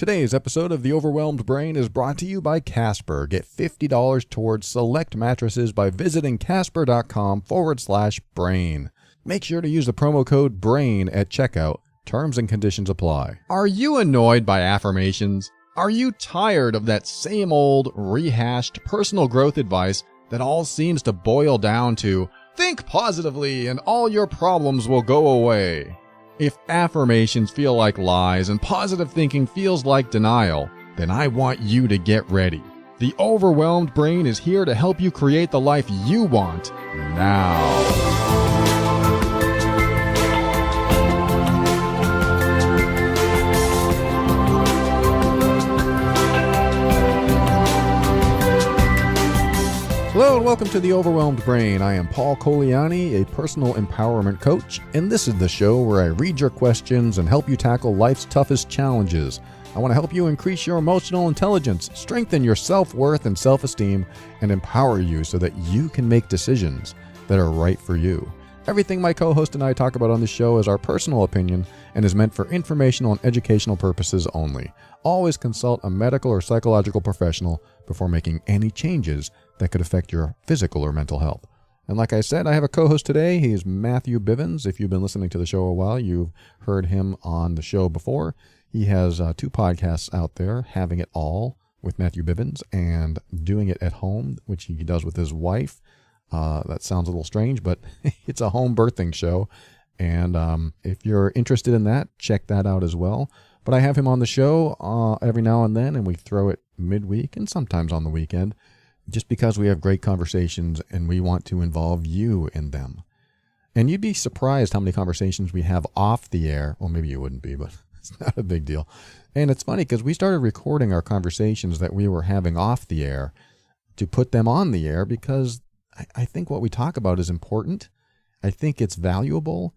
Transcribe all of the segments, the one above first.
Today's episode of The Overwhelmed Brain is brought to you by Casper. Get $50 towards select mattresses by visiting casper.com/brain. Make sure to use the promo code BRAIN at checkout. Terms and conditions apply. Are you annoyed by affirmations? Are you tired of that same old, rehashed personal growth advice that all seems to boil down to, think positively and all your problems will go away? If affirmations feel like lies and positive thinking feels like denial, then I want you to get ready. The Overwhelmed Brain is here to help you create the life you want now. Hello and welcome to The Overwhelmed Brain. I am Paul Coliani, a personal empowerment coach, and this is the show where I read your questions and help you tackle life's toughest challenges. I want to help you increase your emotional intelligence, strengthen your self-worth and self-esteem, and empower you so that you can make decisions that are right for you. Everything my co-host and I talk about on this show is our personal opinion and is meant for informational and educational purposes only. Always consult a medical or psychological professional before making any changes that could affect your physical or mental health. And like I said, I have a co-host today. He is Matthew Bivens. If you've been listening to the show a while, you've heard him on the show before. He has two podcasts out there, Having It All with Matthew Bivens and Doing It at Home, which he does with his wife. That sounds a little strange, but it's a home birthing show. And if you're interested in that, check that out as well. But I have him on the show every now and then, and we throw it midweek and sometimes on the weekend, just because we have great conversations and we want to involve you in them. And you'd be surprised how many conversations we have off the air. Well, maybe you wouldn't be, but it's not a big deal. And it's funny because we started recording our conversations that we were having off the air to put them on the air because I think what we talk about is important. I think it's valuable.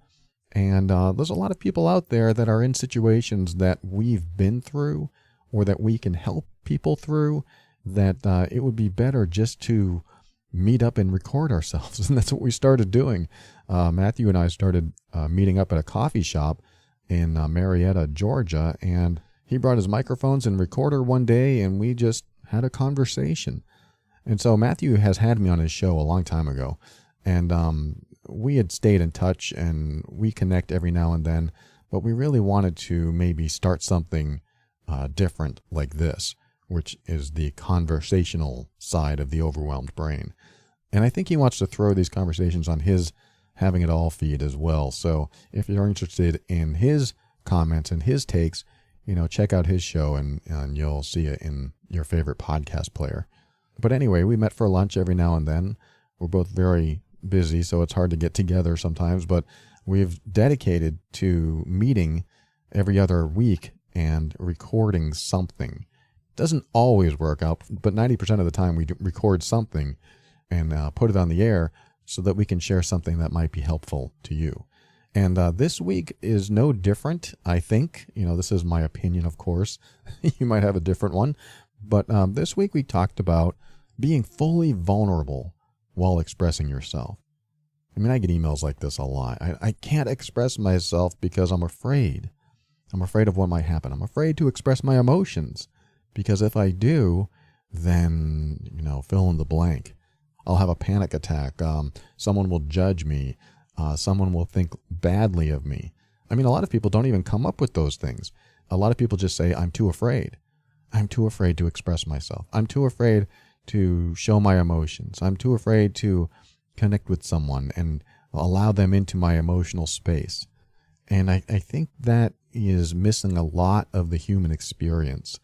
And there's a lot of people out there that are in situations that we've been through or that we can help people through, that it would be better just to meet up and record ourselves. And that's what we started doing. Matthew and I started meeting up at a coffee shop in Marietta, Georgia. And he brought his microphones and recorder one day, and we just had a conversation. And so Matthew has had me on his show a long time ago. And we had stayed in touch and we connect every now and then, but we really wanted to maybe start something different like this, which is the conversational side of the Overwhelmed Brain. And I think he wants to throw these conversations on his Having It All feed as well. So if you're interested in his comments and his takes, check out his show and you'll see it in your favorite podcast player. But anyway, we met for lunch every now and then. We're both very busy, so it's hard to get together sometimes, but we've dedicated to meeting every other week and recording something. Doesn't always work out, but 90% of the time we record something and put it on the air so that we can share something that might be helpful to you. And this week is no different, I think. This is my opinion, of course. You might have a different one. But this week we talked about being fully vulnerable while expressing yourself. I mean, I get emails like this a lot. I can't express myself because I'm afraid. I'm afraid of what might happen. I'm afraid to express my emotions because if I do, then, fill in the blank. I'll have a panic attack. Someone will judge me. Someone will think badly of me. I mean, a lot of people don't even come up with those things. A lot of people just say, I'm too afraid. I'm too afraid to express myself. I'm too afraid to show my emotions. I'm too afraid to connect with someone and allow them into my emotional space. And I think that is missing a lot of the human experience.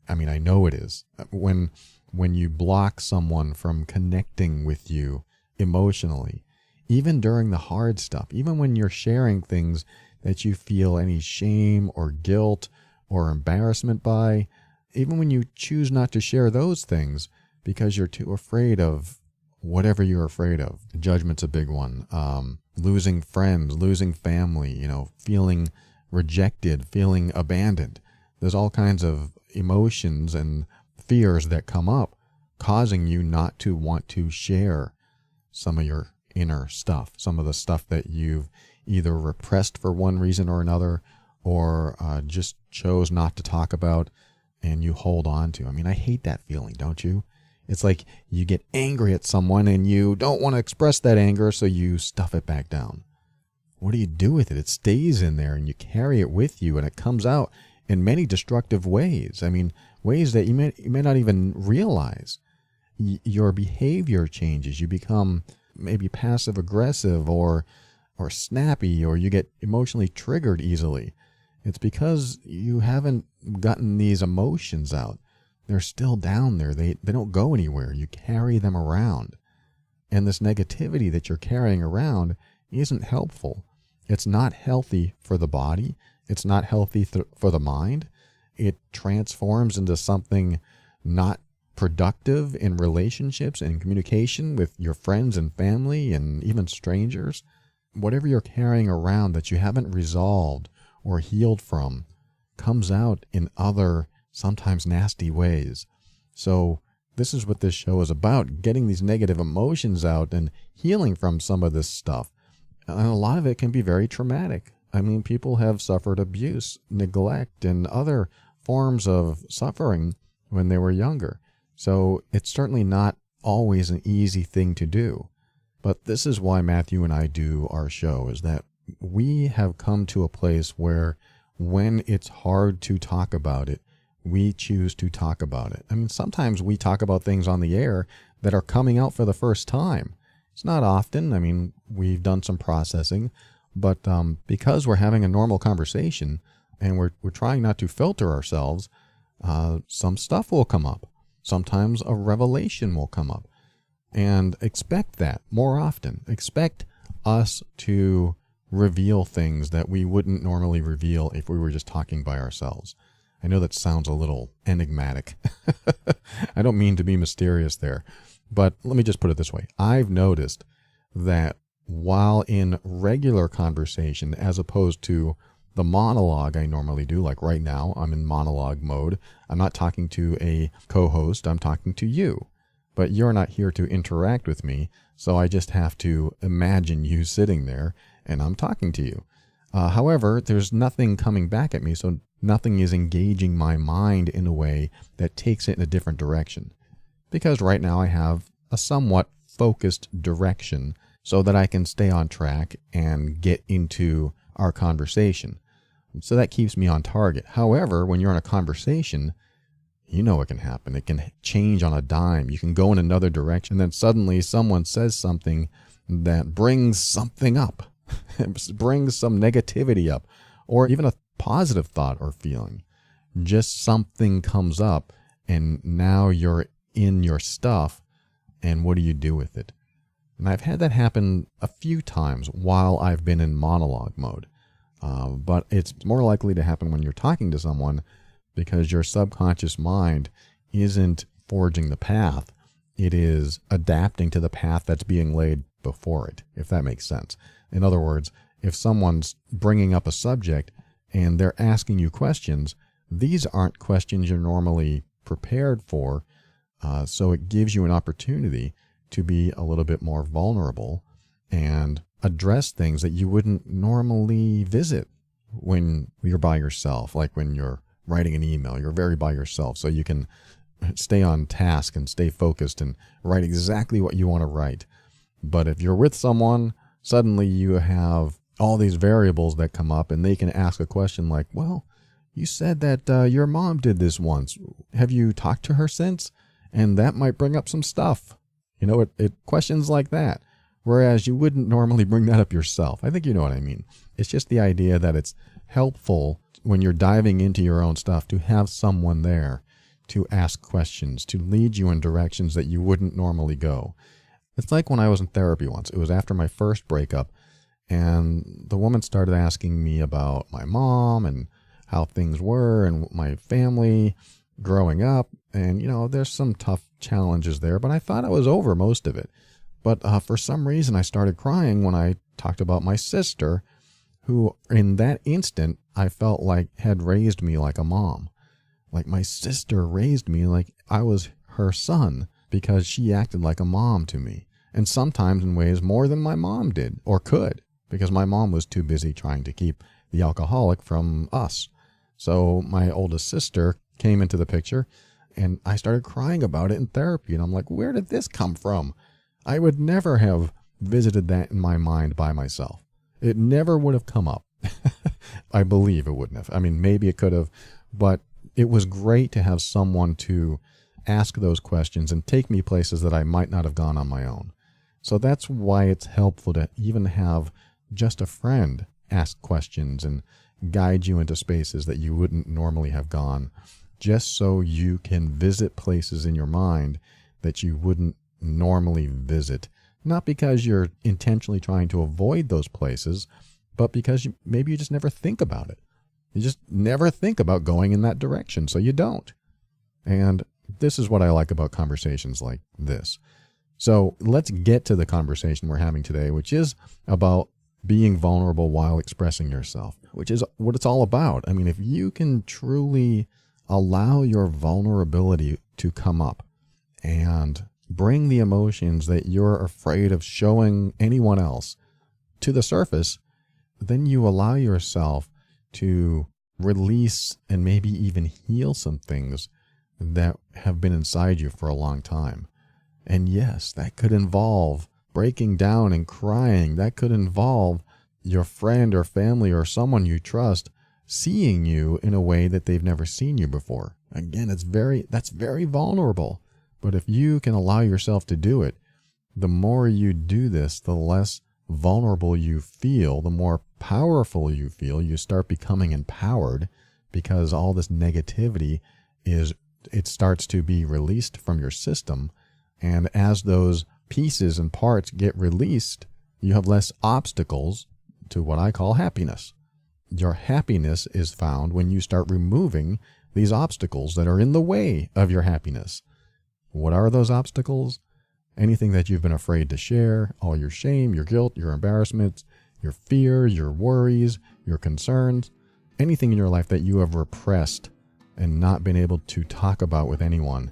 I mean, I know it is. When you block someone from connecting with you emotionally, even during the hard stuff, even when you're sharing things that you feel any shame or guilt or embarrassment by, even when you choose not to share those things because you're too afraid of whatever you're afraid of. Judgment's a big one. Losing friends, losing family, feeling rejected, feeling abandoned. There's all kinds of emotions and fears that come up causing you not to want to share some of your inner stuff, some of the stuff that you've either repressed for one reason or another, or just chose not to talk about and you hold on to. I mean, I hate that feeling, don't you? It's like you get angry at someone and you don't want to express that anger, so you stuff it back down. What do you do with it? It stays in there and you carry it with you, and it comes out in many destructive ways. I mean, ways that you may not even realize. Your behavior changes. You become maybe passive aggressive or snappy, or you get emotionally triggered easily. It's because you haven't gotten these emotions out. They're still down there. They don't go anywhere. You carry them around. And this negativity that you're carrying around isn't helpful. It's not healthy for the body. It's not healthy for the mind. It transforms into something not productive in relationships and communication with your friends and family and even strangers. Whatever you're carrying around that you haven't resolved or healed from comes out in other, sometimes nasty ways. So this is what this show is about, getting these negative emotions out and healing from some of this stuff. And a lot of it can be very traumatic. I mean, people have suffered abuse, neglect, and other forms of suffering when they were younger. So it's certainly not always an easy thing to do. But this is why Matthew and I do our show, is that we have come to a place where when it's hard to talk about it, we choose to talk about it. I mean, sometimes we talk about things on the air that are coming out for the first time. It's not often. I mean, we've done some processing, but because we're having a normal conversation and we're trying not to filter ourselves, some stuff will come up. Sometimes a revelation will come up. And expect that more often. Expect us to reveal things that we wouldn't normally reveal if we were just talking by ourselves. I know that sounds a little enigmatic. I don't mean to be mysterious there, but let me just put it this way. I've noticed that while in regular conversation, as opposed to the monologue I normally do, like right now, I'm in monologue mode. I'm not talking to a co-host. I'm talking to you. But you're not here to interact with me, so I just have to imagine you sitting there and I'm talking to you. However, there's nothing coming back at me, so nothing is engaging my mind in a way that takes it in a different direction. Because right now I have a somewhat focused direction so that I can stay on track and get into our conversation. So that keeps me on target. However, when you're in a conversation, you know what can happen. It can change on a dime. You can go in another direction, then suddenly someone says something that brings something up, brings some negativity up, or even a positive thought or feeling. Just something comes up, and now you're in your stuff, and what do you do with it? And I've had that happen a few times while I've been in monologue mode. But it's more likely to happen when you're talking to someone, because your subconscious mind isn't forging the path. It is adapting to the path that's being laid before it, if that makes sense. In other words, if someone's bringing up a subject and they're asking you questions, these aren't questions you're normally prepared for, so it gives you an opportunity to be a little bit more vulnerable and address things that you wouldn't normally visit when you're by yourself, like when you're writing an email. You're very by yourself, so you can stay on task and stay focused and write exactly what you want to write. But if you're with someone, suddenly you have all these variables that come up, and they can ask a question like, well, you said that your mom did this once. Have you talked to her since? And that might bring up some stuff. You know, it questions like that. Whereas you wouldn't normally bring that up yourself. I think you know what I mean. It's just the idea that it's helpful when you're diving into your own stuff to have someone there to ask questions, to lead you in directions that you wouldn't normally go. It's like when I was in therapy once. It was after my first breakup, and the woman started asking me about my mom and how things were and my family growing up. And, you know, there's some tough challenges there, but I thought I was over most of it. But for some reason, I started crying when I talked about my sister, who in that instant, I felt like had raised me like a mom. Like my sister raised me like I was her son, because she acted like a mom to me. And sometimes in ways more than my mom did or could, because my mom was too busy trying to keep the alcoholic from us. So my oldest sister came into the picture, and I started crying about it in therapy. And I'm like, where did this come from? I would never have visited that in my mind by myself. It never would have come up. I believe it wouldn't have. I mean, maybe it could have, but it was great to have someone to ask those questions and take me places that I might not have gone on my own. So that's why it's helpful to even have just a friend ask questions and guide you into spaces that you wouldn't normally have gone, just so you can visit places in your mind that you wouldn't normally visit. Not because you're intentionally trying to avoid those places, but because maybe you just never think about it. You just never think about going in that direction, so you don't. And this is what I like about conversations like this. So let's get to the conversation we're having today, which is about being vulnerable while expressing yourself, which is what it's all about. I mean, if you can truly allow your vulnerability to come up and bring the emotions that you're afraid of showing anyone else to the surface, then you allow yourself to release and maybe even heal some things that have been inside you for a long time. And yes, that could involve breaking down and crying. That could involve your friend or family or someone you trust seeing you in a way that they've never seen you before. Again, that's very vulnerable. But if you can allow yourself to do it, the more you do this, the less vulnerable you feel, the more powerful you feel. You start becoming empowered because all this negativity it starts to be released from your system. And as those pieces and parts get released, you have less obstacles to what I call happiness. Your happiness is found when you start removing these obstacles that are in the way of your happiness. What are those obstacles? Anything that you've been afraid to share, all your shame, your guilt, your embarrassments, your fear, your worries, your concerns, anything in your life that you have repressed and not been able to talk about with anyone.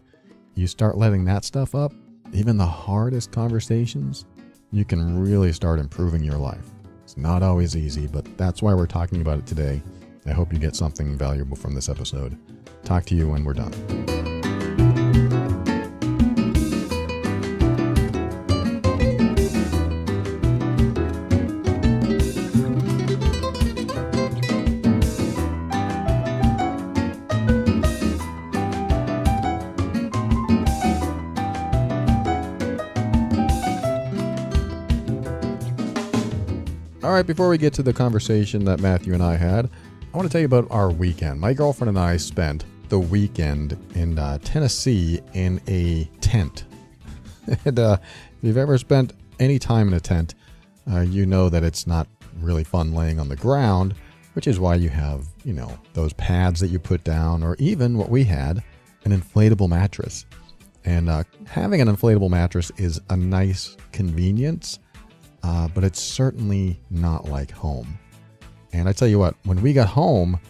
You start letting that stuff up, even the hardest conversations, you can really start improving your life. It's not always easy, but that's why we're talking about it today. I hope you get something valuable from this episode. Talk to you when we're done. All right, before we get to the conversation that Matthew and I had, I want to tell you about our weekend. My girlfriend and I spent the weekend in Tennessee in a tent. And if you've ever spent any time in a tent, you know that it's not really fun laying on the ground, which is why you have, those pads that you put down, or even what we had, an inflatable mattress. And having an inflatable mattress is a nice convenience, but it's certainly not like home. And I tell you what, when we got home,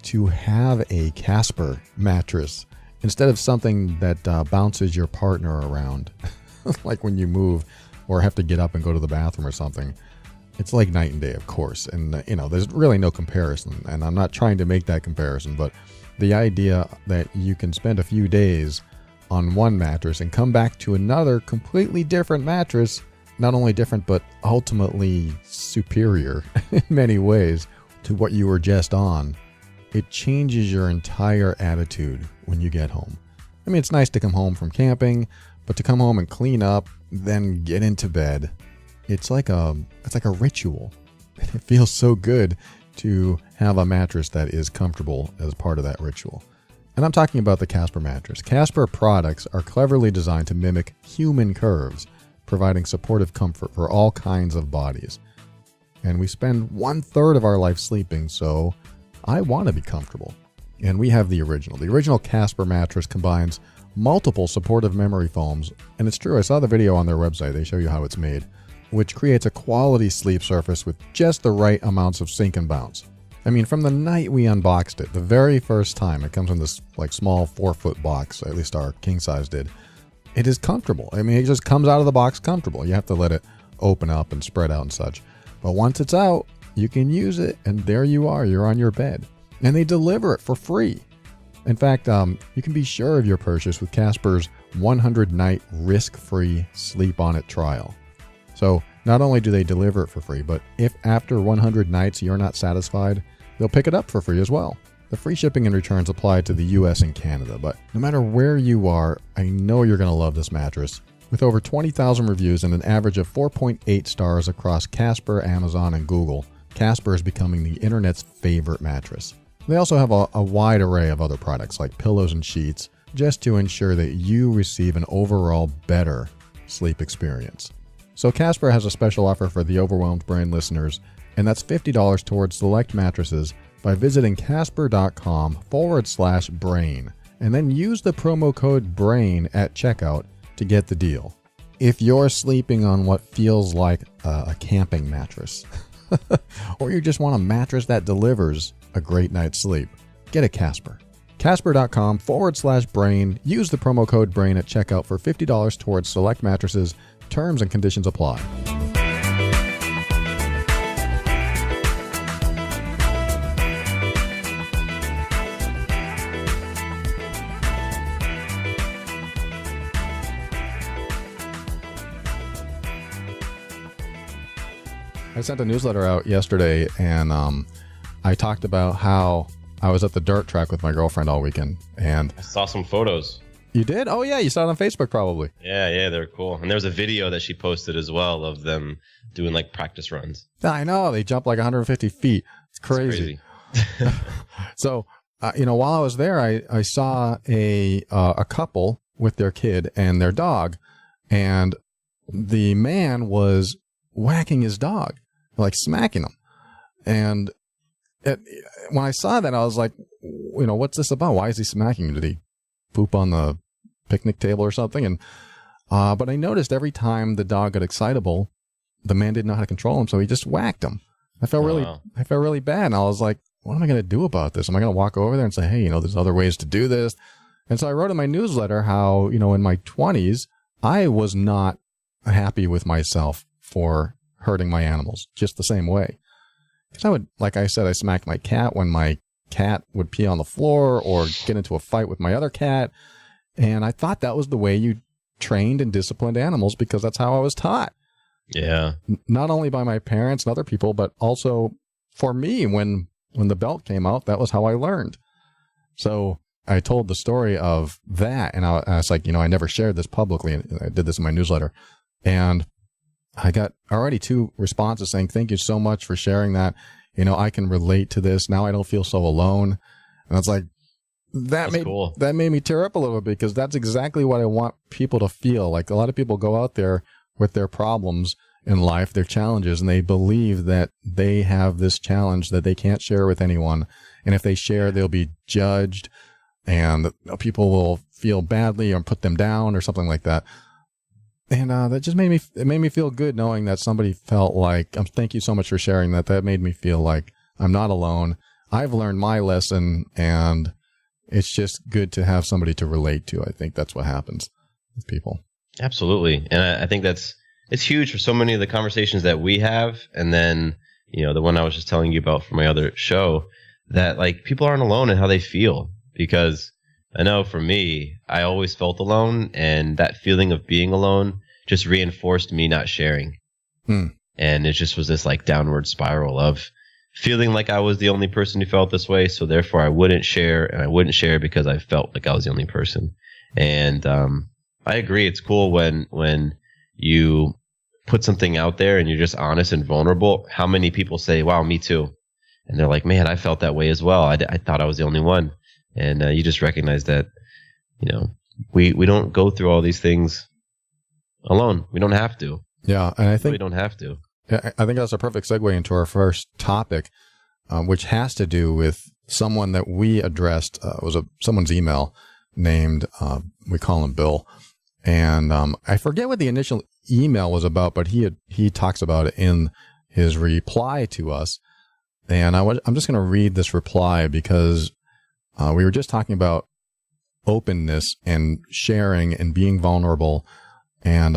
to have a Casper mattress instead of something that bounces your partner around, like when you move or have to get up and go to the bathroom or something, it's like night and day, of course. And, there's really no comparison. And I'm not trying to make that comparison, but the idea that you can spend a few days on one mattress and come back to another completely different mattress, not only different, but ultimately superior in many ways to what you were just on, it changes your entire attitude when you get home. I mean, it's nice to come home from camping, but to come home and clean up, then get into bed, it's like a ritual. It feels so good to have a mattress that is comfortable as part of that ritual. And I'm talking about the Casper mattress. Casper products are cleverly designed to mimic human curves, providing supportive comfort for all kinds of bodies. And we spend 1/3 of our life sleeping, so I want to be comfortable. And we have the original. The original Casper mattress combines multiple supportive memory foams, and it's true, I saw the video on their website, they show you how it's made, which creates a quality sleep surface with just the right amounts of sink and bounce. I mean, from the night we unboxed it, the very first time, it comes in this small 4-foot box, at least our king size did. It is comfortable. I mean, it just comes out of the box comfortable. You have to let it open up and spread out and such. But once it's out, you can use it, and there you are. You're on your bed. And they deliver it for free. In fact, you can be sure of your purchase with Casper's 100-night risk-free Sleep On It trial. So not only do they deliver it for free, but if after 100 nights you're not satisfied, they'll pick it up for free as well. The free shipping and returns apply to the US and Canada, but no matter where you are, I know you're going to love this mattress. With over 20,000 reviews and an average of 4.8 stars across Casper, Amazon, and Google, Casper is becoming the internet's favorite mattress. They also have a wide array of other products like pillows and sheets, just to ensure that you receive an overall better sleep experience. So Casper has a special offer for the Overwhelmed Brain listeners, and that's $50 towards select mattresses by visiting casper.com/brain, and then use the promo code BRAIN at checkout to get the deal. If you're sleeping on what feels like a camping mattress, or you just want a mattress that delivers a great night's sleep, get a Casper. Casper.com/brain. Use the promo code BRAIN at checkout for $50 towards select mattresses. Terms and conditions apply. I sent a newsletter out yesterday, and I talked about how I was at the dirt track with my girlfriend all weekend. And I saw some photos. You did? Oh, yeah. You saw it on Facebook, probably. Yeah, they're cool. And there was a video that she posted as well of them doing like practice runs. I know. They jump like 150 feet. It's crazy. So, while I was there, I saw a couple with their kid and their dog, and the man was whacking his dog, like smacking him. And when I saw that, I was like, what's this about? Why is he smacking him? Did he poop on the picnic table or something? And but I noticed every time the dog got excitable, the man didn't know how to control him, so he just whacked him. I felt really bad, and I was like, what am I going to do about this? Am I going to walk over there and say, hey, there's other ways to do this? And so I wrote in my newsletter how, in my 20s, I was not happy with myself for hurting my animals just the same way. Because I would, like I said, I smacked my cat when my cat would pee on the floor or get into a fight with my other cat. And I thought that was the way you trained and disciplined animals, because that's how I was taught. Yeah. Not only by my parents and other people, but also for me, when the belt came out, that was how I learned. So I told the story of that, and I was like, I never shared this publicly, and I did this in my newsletter. And I got already 2 responses saying, thank you so much for sharing that. I can relate to this. Now I don't feel so alone. And it's like, that made me tear up a little bit, because that's exactly what I want people to feel. Like, a lot of people go out there with their problems in life, their challenges, and they believe that they have this challenge that they can't share with anyone. And if they share, they'll be judged, and people will feel badly or put them down or something like that. And that just made me feel good, knowing that somebody felt like, thank you so much for sharing that. That made me feel like I'm not alone. I've learned my lesson, and it's just good to have somebody to relate to. I think that's what happens with people. Absolutely. And I think it's huge for so many of the conversations that we have. And then, the one I was just telling you about for my other show, that like people aren't alone in how they feel. Because I know for me, I always felt alone, and that feeling of being alone just reinforced me not sharing. And it just was this like downward spiral of feeling like I was the only person who felt this way. So therefore I wouldn't share, and I wouldn't share because I felt like I was the only person. And I agree. It's cool when you put something out there and you're just honest and vulnerable. How many people say, wow, me too. And they're like, man, I felt that way as well. I thought I was the only one. And you just recognize that, we don't go through all these things alone. We don't have to. Yeah. And I think we don't have to. I think that's a perfect segue into our first topic, which has to do with someone that we addressed. Was someone's email named, we call him Bill. And I forget what the initial email was about, but he talks about it in his reply to us. And I'm just going to read this reply, because we were just talking about openness and sharing and being vulnerable. And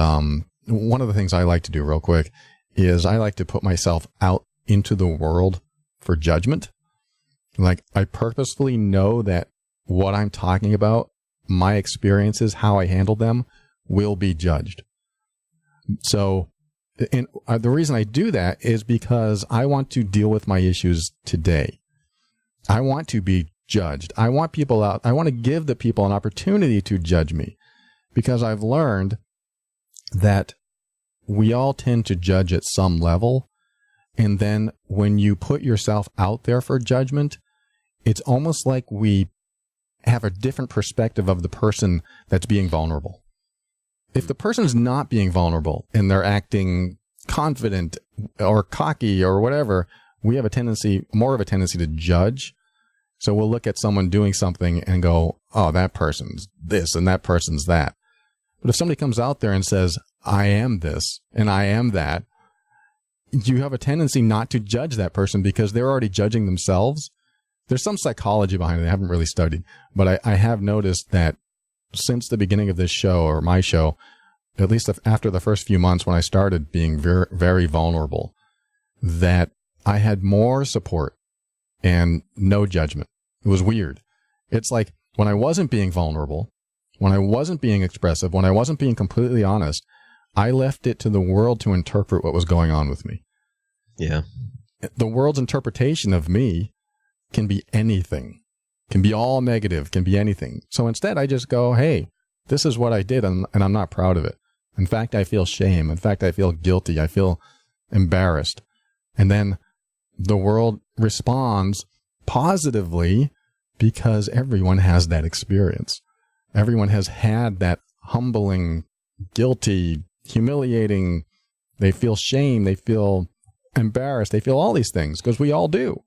one of the things I like to do real quick is I like to put myself out into the world for judgment. Like, I purposefully know that what I'm talking about, my experiences, how I handle them, will be judged. So, and the reason I do that is because I want to deal with my issues today. I want to be judged. I want people out. I want to give the people an opportunity to judge me, because I've learned that we all tend to judge at some level. And then when you put yourself out there for judgment, it's almost like we have a different perspective of the person that's being vulnerable. If the person's not being vulnerable and they're acting confident or cocky or whatever, we have more of a tendency to judge. So we'll look at someone doing something and go, oh, that person's this and that person's that. But if somebody comes out there and says, I am this and I am that, you have a tendency not to judge that person because they're already judging themselves. There's some psychology behind it I haven't really studied, but I have noticed that since the beginning of this show, or my show, at least after the first few months when I started being very, very vulnerable, that I had more support and no judgment. It was weird. It's like when I wasn't being vulnerable, when I wasn't being expressive, when I wasn't being completely honest, I left it to the world to interpret what was going on with me. Yeah. The world's interpretation of me can be anything, can be all negative, can be anything. So instead, I just go, hey, this is what I did, and I'm not proud of it. In fact, I feel shame. In fact, I feel guilty. I feel embarrassed. And then the world responds positively because everyone has that experience. Everyone has had that humbling, guilty, humiliating, they feel shame, they feel embarrassed, they feel all these things because we all do.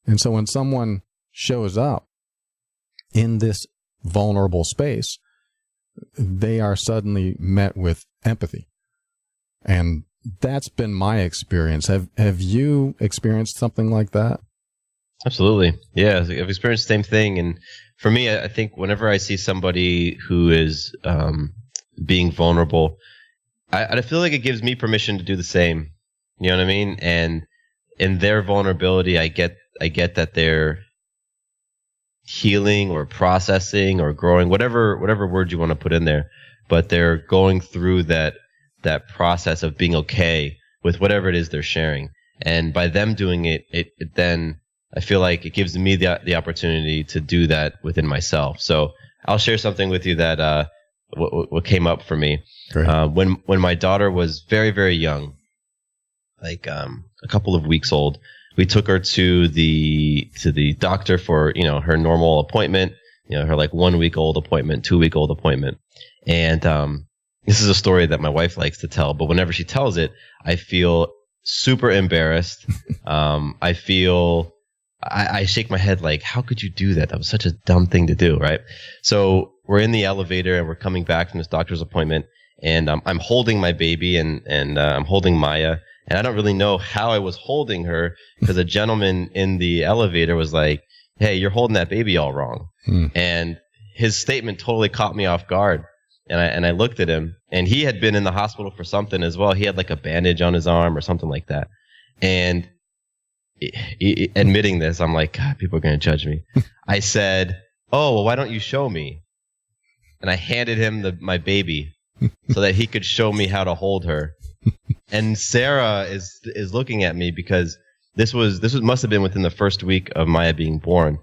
And so when someone shows up in this vulnerable space, they are suddenly met with empathy. And that's been my experience. Have you experienced something like that? Absolutely. Yeah, I've experienced the same thing. And for me, I think whenever I see somebody who is being vulnerable, I feel like it gives me permission to do the same. You know what I mean? And in their vulnerability, I get that they're healing or processing or growing, whatever word you want to put in there, but they're going through that process of being okay with whatever it is they're sharing. And by them doing it then I feel like it gives me the opportunity to do that within myself. So I'll share something with you that what came up for me. When my daughter was very, very young, like a couple of weeks old, we took her to the doctor for, her normal appointment, her like 1 week old appointment, 2 week old appointment. And this is a story that my wife likes to tell, but whenever she tells it, I feel super embarrassed. I shake my head like, how could you do that? That was such a dumb thing to do, right? So we're in the elevator and we're coming back from this doctor's appointment, and I'm holding my baby and I'm holding Maya, and I don't really know how I was holding her because a gentleman in the elevator was like, hey, you're holding that baby all wrong. And his statement totally caught me off guard. And I looked at him, and he had been in the hospital for something as well. He had like a bandage on his arm or something like that. And admitting this, I'm like, God, people are going to judge me. I said, oh, well, why don't you show me? And I handed him my baby so that he could show me how to hold her. And Sarah is looking at me because this must have been within the first week of Maya being born,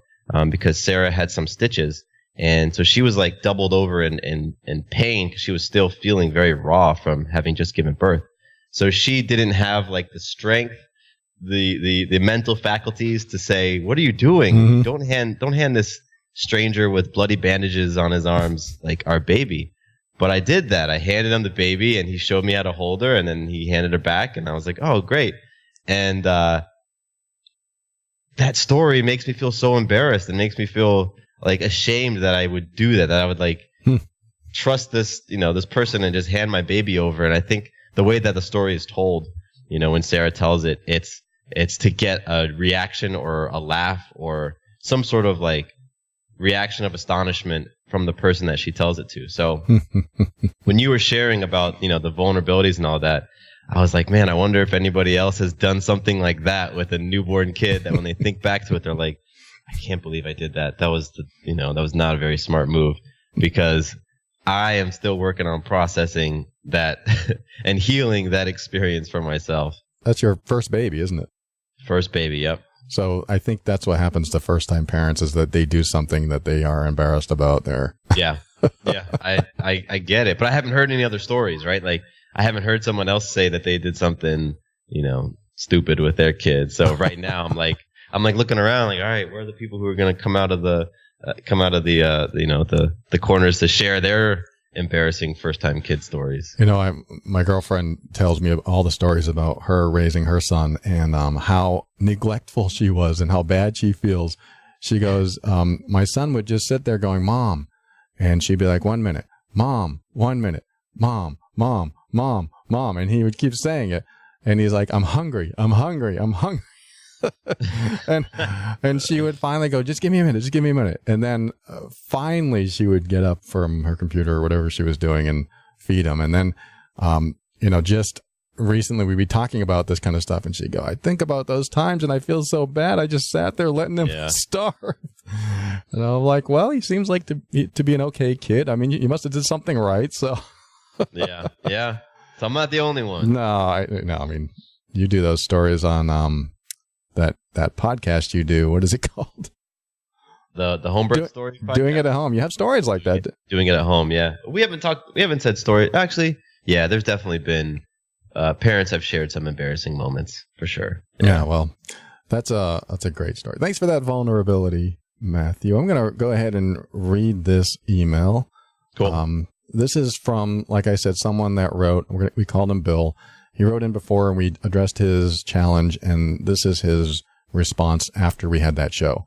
because Sarah had some stitches. And so she was like doubled over in pain because she was still feeling very raw from having just given birth. So she didn't have like the strength, the mental faculties to say, what are you doing? Mm-hmm. Don't hand this stranger with bloody bandages on his arms like our baby. But I did that. I handed him the baby and he showed me how to hold her, and then he handed her back, and I was like, oh, great. And that story makes me feel so embarrassed. It makes me feel like ashamed that I would do that I would like trust this, this person and just hand my baby over. And I think the way that the story is told, when Sarah tells it, it's to get a reaction or a laugh or some sort of like reaction of astonishment from the person that she tells it to. So when you were sharing about, the vulnerabilities and all that, I was like, man, I wonder if anybody else has done something like that with a newborn kid that when they think back to it, they're like, I can't believe I did that. That was that was not a very smart move, because I am still working on processing that and healing that experience for myself. That's your first baby, isn't it? First baby, yep. So I think that's what happens to first-time parents, is that they do something that they are embarrassed about there. Yeah. Yeah. I get it. But I haven't heard any other stories, right? Like, I haven't heard someone else say that they did something, stupid with their kids. So right now I'm like looking around like, all right, where are the people who are going to come out of the corners to share their embarrassing first-time kid stories? My girlfriend tells me all the stories about her raising her son and how neglectful she was and how bad she feels. She goes, my son would just sit there going, Mom. And she'd be like, 1 minute, Mom, 1 minute, Mom, Mom, Mom, Mom. And he would keep saying it. And he's like, I'm hungry. I'm hungry. I'm hungry. and she would finally go, just give me a minute. Just give me a minute. And then finally she would get up from her computer or whatever she was doing and feed him. And then, just recently we'd be talking about this kind of stuff, and she'd go, I think about those times and I feel so bad. I just sat there letting him starve. And I'm like, well, he seems like to be an okay kid. I mean, you must have did something right. So yeah. So I'm not the only one. No, I mean, you do those stories on that podcast you do. What is it called? The Homebirth Story podcast? Doing it at home. You have stories like that. Doing it at home, yeah. We haven't said story. Actually, yeah, there's definitely been parents have shared some embarrassing moments for sure. Yeah, well, that's a great story. Thanks for that vulnerability, Matthew. I'm going to go ahead and read this email. Cool. This is from, like I said, someone that wrote. We called him Bill. He wrote in before and we addressed his challenge, and this is his response after we had that show.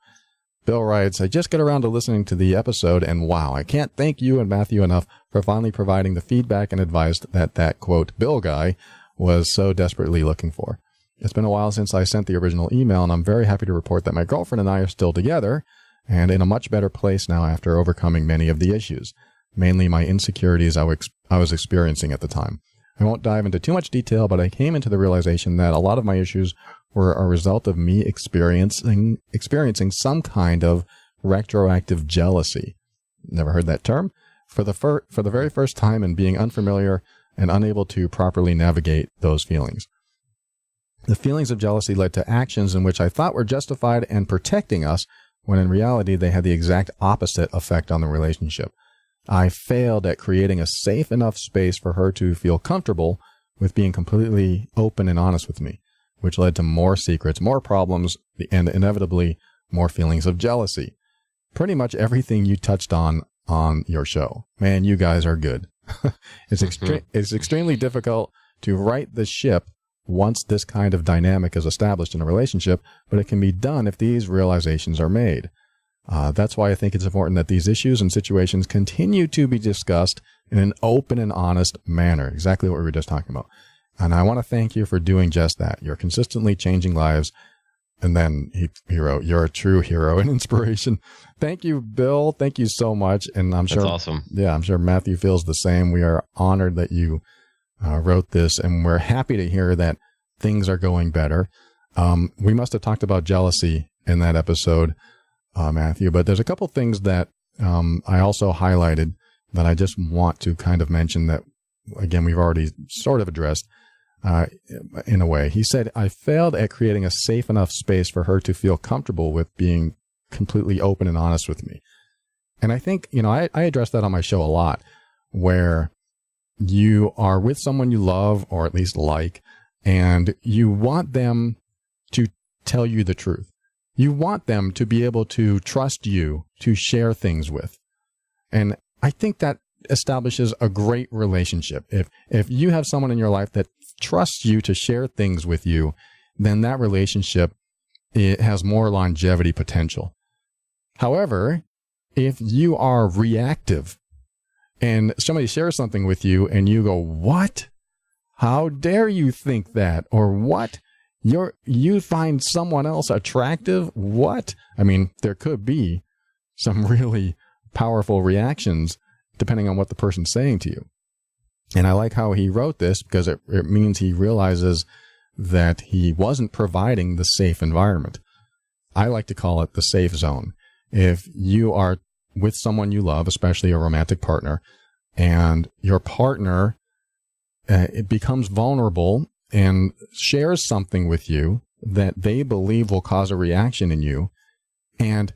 Bill writes, I just got around to listening to the episode, and wow, I can't thank you and Matthew enough for finally providing the feedback and advice that quote, Bill guy was so desperately looking for. It's been a while since I sent the original email, and I'm very happy to report that my girlfriend and I are still together and in a much better place now after overcoming many of the issues, mainly my insecurities I was experiencing at the time. I won't dive into too much detail, but I came into the realization that a lot of my issues were a result of me experiencing some kind of retroactive jealousy. Never heard that term. For the very first time, and being unfamiliar and unable to properly navigate those feelings. The feelings of jealousy led to actions in which I thought were justified and protecting us, when in reality they had the exact opposite effect on the relationship. I failed at creating a safe enough space for her to feel comfortable with being completely open and honest with me, which led to more secrets, more problems, and inevitably more feelings of jealousy. Pretty much everything you touched on your show. Man, you guys are good. It's extremely difficult to right the ship once this kind of dynamic is established in a relationship, but it can be done if these realizations are made. That's why I think it's important that these issues and situations continue to be discussed in an open and honest manner. Exactly what we were just talking about. And I want to thank you for doing just that. You're consistently changing lives. And then he wrote, you're a true hero and inspiration. Thank you, Bill. Thank you so much. And I'm sure, that's awesome. Yeah, I'm sure Matthew feels the same. We are honored that you wrote this, and we're happy to hear that things are going better. We must have talked about jealousy in that episode, Matthew, but there's a couple things that I also highlighted that I just want to kind of mention that, again, we've already sort of addressed in a way. He said, I failed at creating a safe enough space for her to feel comfortable with being completely open and honest with me. And I think, I address that on my show a lot, where you are with someone you love, or at least like, and you want them to tell you the truth. You want them to be able to trust you to share things with. And I think that establishes a great relationship. If you have someone in your life that trusts you to share things with you, then that relationship, it has more longevity potential. However, if you are reactive and somebody shares something with you and you go, what? How dare you think that? Or what? You find someone else attractive? What? I mean, there could be some really powerful reactions depending on what the person's saying to you. And I like how he wrote this because it means he realizes that he wasn't providing the safe environment. I like to call it the safe zone. If you are with someone you love, especially a romantic partner, and your partner it becomes vulnerable and shares something with you that they believe will cause a reaction in you, and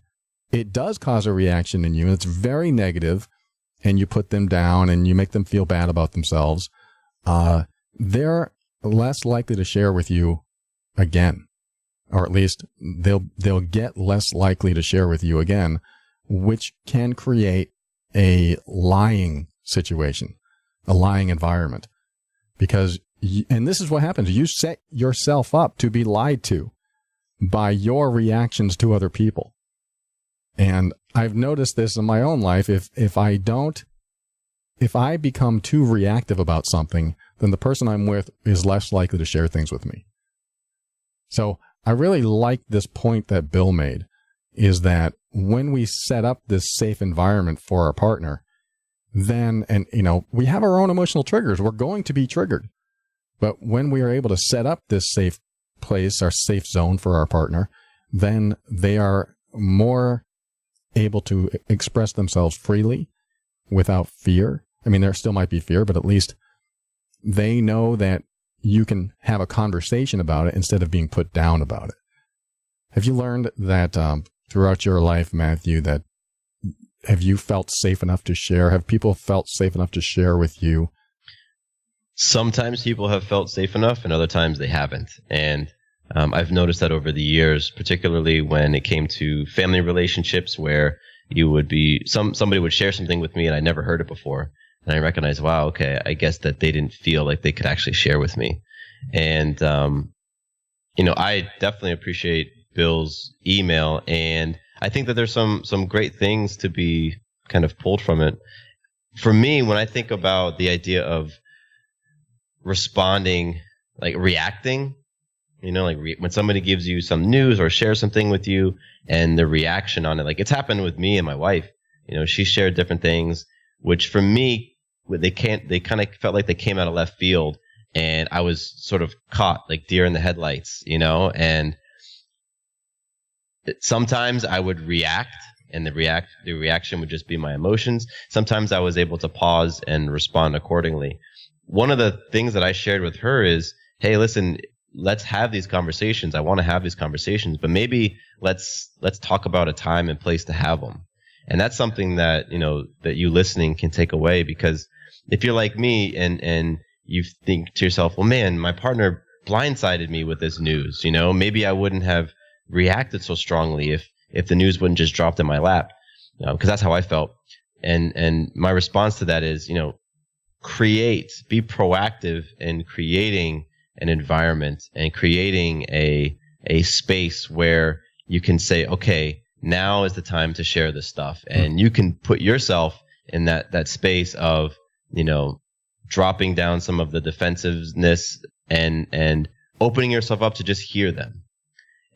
it does cause a reaction in you, and it's very negative, and you put them down and you make them feel bad about themselves, they're less likely to share with you again, or at least they'll get less likely to share with you again, which can create a lying situation, a lying environment. Because, and this is what happens, you set yourself up to be lied to by your reactions to other people. And I've noticed this in my own life. If I become too reactive about something, then the person I'm with is less likely to share things with me. So I really like this point that Bill made, is that when we set up this safe environment for our partner, then, and we have our own emotional triggers. We're going to be triggered. But when we are able to set up this safe place, our safe zone for our partner, then they are more able to express themselves freely without fear. I mean, there still might be fear, but at least they know that you can have a conversation about it instead of being put down about it. Have you learned that throughout your life, Matthew, that have you felt safe enough to share? Have people felt safe enough to share with you? Sometimes people have felt safe enough, and other times they haven't. And I've noticed that over the years, particularly when it came to family relationships, where you would be somebody would share something with me and I never heard it before, and I recognized, wow, okay, I guess that they didn't feel like they could actually share with me. And I definitely appreciate Bill's email, and I think that there's some great things to be kind of pulled from it. For me, when I think about the idea of responding, like reacting, when somebody gives you some news or shares something with you, and the reaction on it, like it's happened with me and my wife. She shared different things, which for me, they kind of felt like they came out of left field, and I was sort of caught like deer in the headlights, and sometimes I would react, and the reaction would just be my emotions. Sometimes I was able to pause and respond accordingly. One of the things that I shared with her is, hey, listen, let's have these conversations. I want to have these conversations, but maybe let's talk about a time and place to have them. And that's something that, that you listening can take away, because if you're like me and you think to yourself, well, man, my partner blindsided me with this news, maybe I wouldn't have reacted so strongly if the news wouldn't just dropped in my lap, because that's how I felt. And my response to that is, be proactive in creating an environment and creating a space where you can say, okay, now is the time to share this stuff. And you can put yourself in that space of, dropping down some of the defensiveness and opening yourself up to just hear them.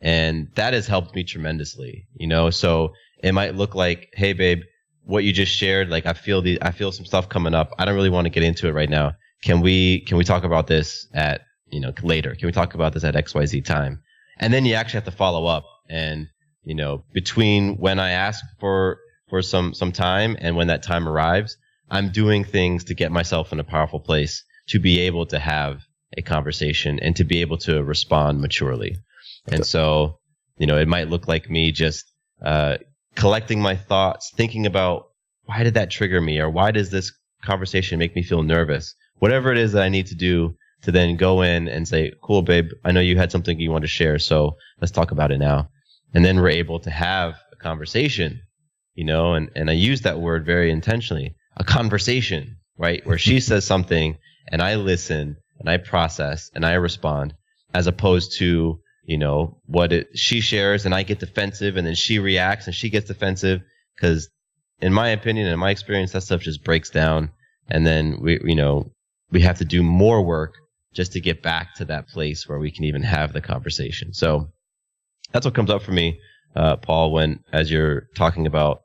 And that has helped me tremendously, so it might look like, hey, babe, what you just shared, like I feel some stuff coming up. I don't really want to get into it right now. Can we talk about this at, later? Can we talk about this at XYZ time? And then you actually have to follow up. And, between when I ask for some time and when that time arrives, I'm doing things to get myself in a powerful place to be able to have a conversation and to be able to respond maturely. And so, it might look like me just collecting my thoughts, thinking about why did that trigger me, or why does this conversation make me feel nervous? Whatever it is that I need to do to then go in and say, cool, babe, I know you had something you want to share, so let's talk about it now. And then we're able to have a conversation, and I use that word very intentionally, a conversation, right? Where she says something and I listen and I process and I respond, as opposed to, she shares and I get defensive, and then she reacts and she gets defensive. Because in my opinion and in my experience, that stuff just breaks down. And then we have to do more work just to get back to that place where we can even have the conversation. So that's what comes up for me, Paul, as you're talking about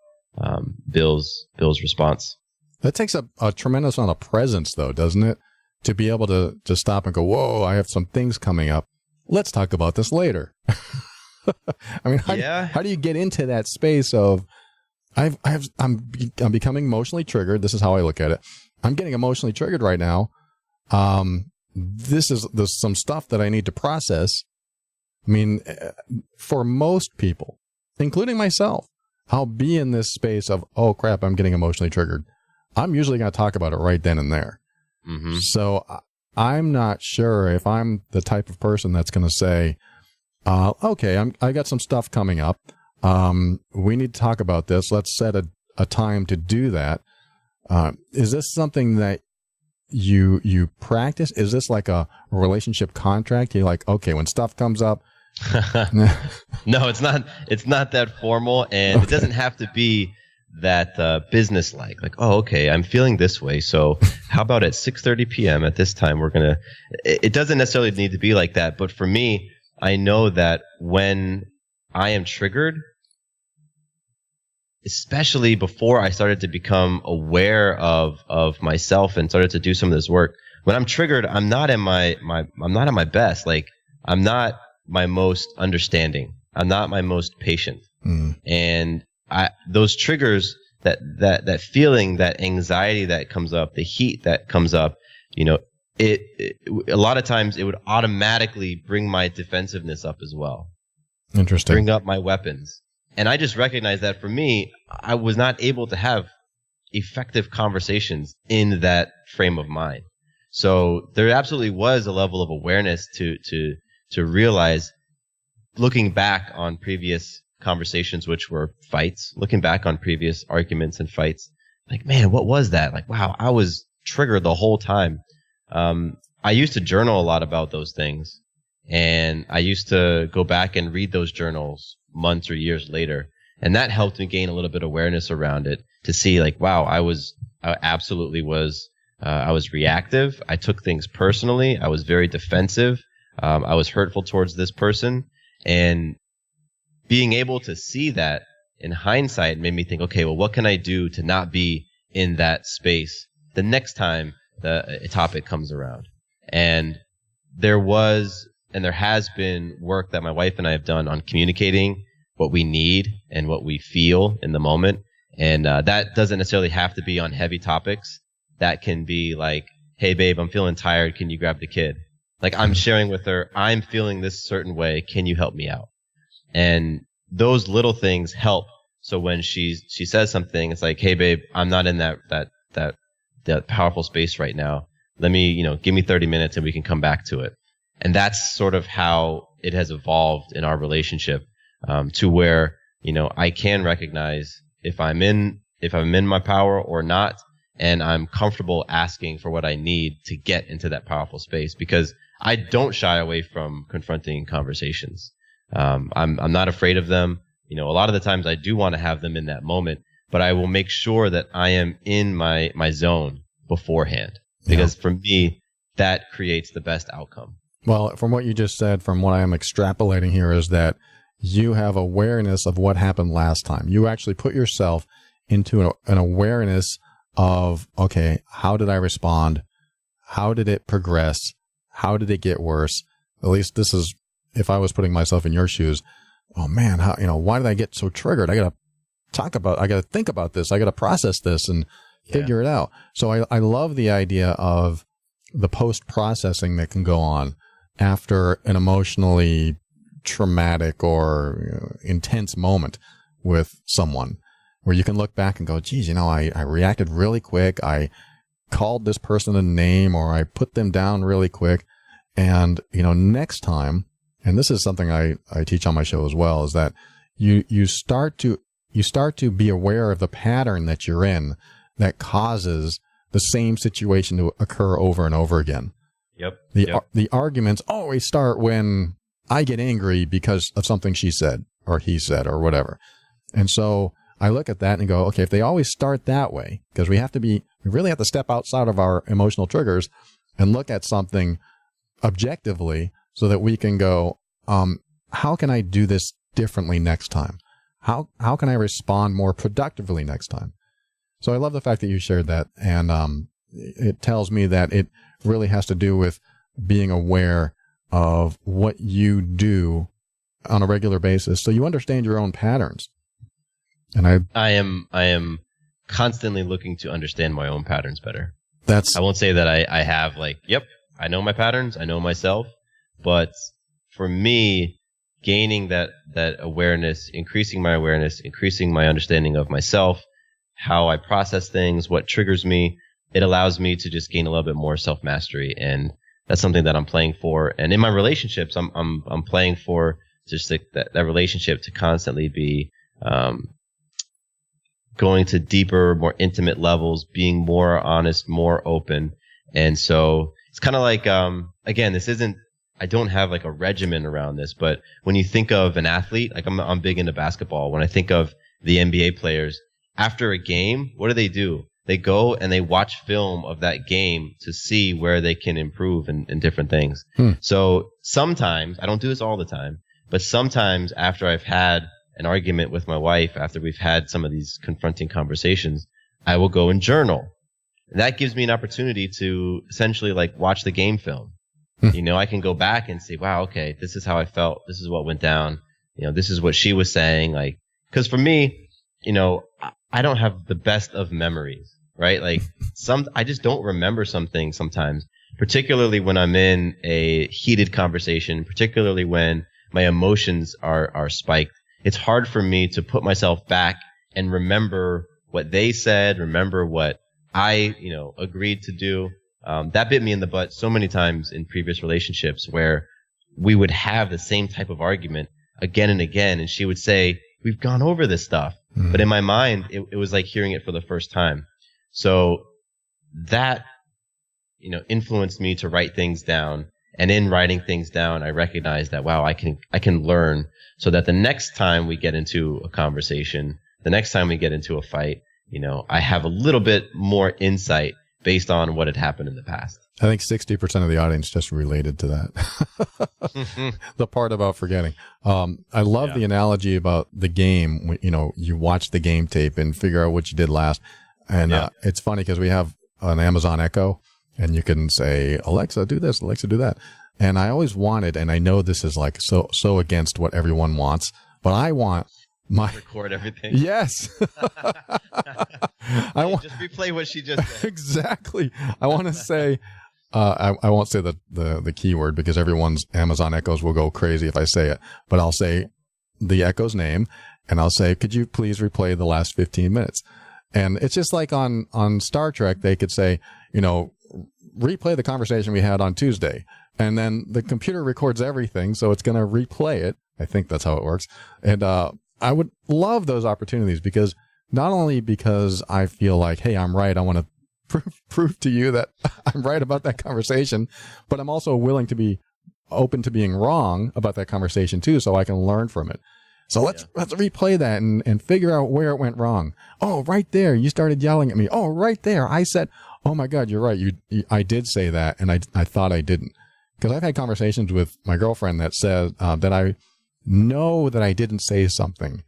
Bill's response. That takes a tremendous amount of presence, though, doesn't it? To be able to stop and go, whoa, I have some things coming up. Let's talk about this later. I mean, how do you get into that space of, I'm becoming emotionally triggered. This is how I look at it. I'm getting emotionally triggered right now. There's some stuff that I need to process. I mean, for most people, including myself, I'll be in this space of, oh crap, I'm getting emotionally triggered. I'm usually going to talk about it right then and there. Mm-hmm. So I'm not sure if I'm the type of person that's going to say, okay, I got some stuff coming up. We need to talk about this. Let's set a time to do that. Is this something that you practice? Is this like a relationship contract? You're like, okay, when stuff comes up. No, it's not. It's not that formal, and It doesn't have to be that business-like. Like, oh, okay, I'm feeling this way. So how about at 6:30 p.m. at this time, we're going to, it doesn't necessarily need to be like that. But for me, I know that when I am triggered, especially before I started to become aware of myself and started to do some of this work, when I'm triggered, I'm not at my best. Like, I'm not my most understanding. I'm not my most patient. And those triggers, that feeling, that anxiety that comes up, the heat that comes up, it a lot of times it would automatically bring my defensiveness up as well. Interesting. Bring up my weapons. And I just recognize that for me, I was not able to have effective conversations in that frame of mind. So there absolutely was a level of awareness to realize, looking back on previous conversations, which were fights, looking back on previous arguments and fights, like, man, what was that? Like, wow, I was triggered the whole time. I used to journal a lot about those things, and I used to go back and read those journals months or years later, and that helped me gain a little bit of awareness around it, to see, like, wow, I absolutely was reactive. I took things personally. I was very defensive. I was hurtful towards this person, and being able to see that in hindsight made me think, okay, well, what can I do to not be in that space the next time a topic comes around? And there has been work that my wife and I have done on communicating what we need and what we feel in the moment. And that doesn't necessarily have to be on heavy topics. That can be like, hey, babe, I'm feeling tired. Can you grab the kid? Like, I'm sharing with her, I'm feeling this certain way. Can you help me out? And those little things help. So when she says something, it's like, hey, babe, I'm not in that powerful space right now. Let me, give me 30 minutes and we can come back to it. And that's sort of how it has evolved in our relationship, to where, I can recognize if I'm in my power or not, and I'm comfortable asking for what I need to get into that powerful space, because I don't shy away from confronting conversations. I'm not afraid of them. A lot of the times I do want to have them in that moment, but I will make sure that I am in my zone beforehand, because for me, that creates the best outcome. Well, from what you just said, from what I am extrapolating here, is that you have awareness of what happened last time. You actually put yourself into an awareness of, okay, how did I respond? How did it progress? How did it get worse? At least this is, if I was putting myself in your shoes, oh man, why did I get so triggered? I got to think about this. I got to process this and figure it out. So I love the idea of the post-processing that can go on after an emotionally traumatic or intense moment with someone, where you can look back and go, geez, I reacted really quick. I called this person a name, or I put them down really quick. And, next time, and this is something I teach on my show as well, is that you start to be aware of the pattern that you're in that causes the same situation to occur over and over again. Yep. The arguments always start when I get angry because of something she said or he said or whatever. And so I look at that and go, okay, if they always start that way, because we really have to step outside of our emotional triggers and look at something objectively, so that we can go, how can I do this differently next time? How can I respond more productively next time? So I love the fact that you shared that. And it tells me that it really has to do with being aware of what you do on a regular basis, so you understand your own patterns. And I am constantly looking to understand my own patterns better. I won't say that I have like, yep, I know my patterns, I know myself, but for me, gaining that awareness, increasing my understanding of myself, how I process things, what triggers me, it allows me to just gain a little bit more self-mastery. And that's something that I'm playing for. And in my relationships, I'm playing for just that relationship to constantly be going to deeper, more intimate levels, being more honest, more open. And so it's kind of like, again, I don't have like a regimen around this, but when you think of an athlete, like I'm big into basketball. When I think of the NBA players, after a game, what do? They go and they watch film of that game to see where they can improve in different things. So sometimes, I don't do this all the time, but sometimes after I've had an argument with my wife, after we've had some of these confronting conversations, I will go and journal. And that gives me an opportunity to essentially like watch the game film. I can go back and say, wow, okay, this is how I felt. This is what went down. This is what she was saying. Like, cause for me, I don't have the best of memories, right? Like I just don't remember some things sometimes, particularly when I'm in a heated conversation, particularly when my emotions are spiked. It's hard for me to put myself back and remember what they said, remember what I, agreed to do. That bit me in the butt so many times in previous relationships where we would have the same type of argument again and again. And she would say, we've gone over this stuff. But in my mind, it was like hearing it for the first time. So that, influenced me to write things down. And in writing things down, I recognized that, wow, I can learn so that the next time we get into a conversation, the next time we get into a fight, I have a little bit more insight based on what had happened in the past. I think 60% of the audience just related to that. The part about forgetting. I love the analogy about the game. You watch the game tape and figure out what you did last. And it's funny because we have an Amazon Echo and you can say, Alexa, do this, Alexa, do that. And I always wanted, and I know this is like so against what everyone wants, but I want record everything. Yes. I want just replay what she just said. Exactly. I want to say, I won't say the keyword because everyone's Amazon Echoes will go crazy if I say it, but I'll say the Echo's name and I'll say, could you please replay the last 15 minutes? And it's just like on Star Trek, they could say, replay the conversation we had on Tuesday. And then the computer records everything. So it's going to replay it. I think that's how it works. And, I would love those opportunities because not only because I feel like, hey, I'm right. I want to prove to you that I'm right about that conversation, but I'm also willing to be open to being wrong about that conversation too, so I can learn from it. So let's replay that and figure out where it went wrong. Oh, right there. You started yelling at me. Oh, right there. I said, oh my God, you're right. I did say that. And I thought I didn't. Because I've had conversations with my girlfriend that says that I know that I didn't say something.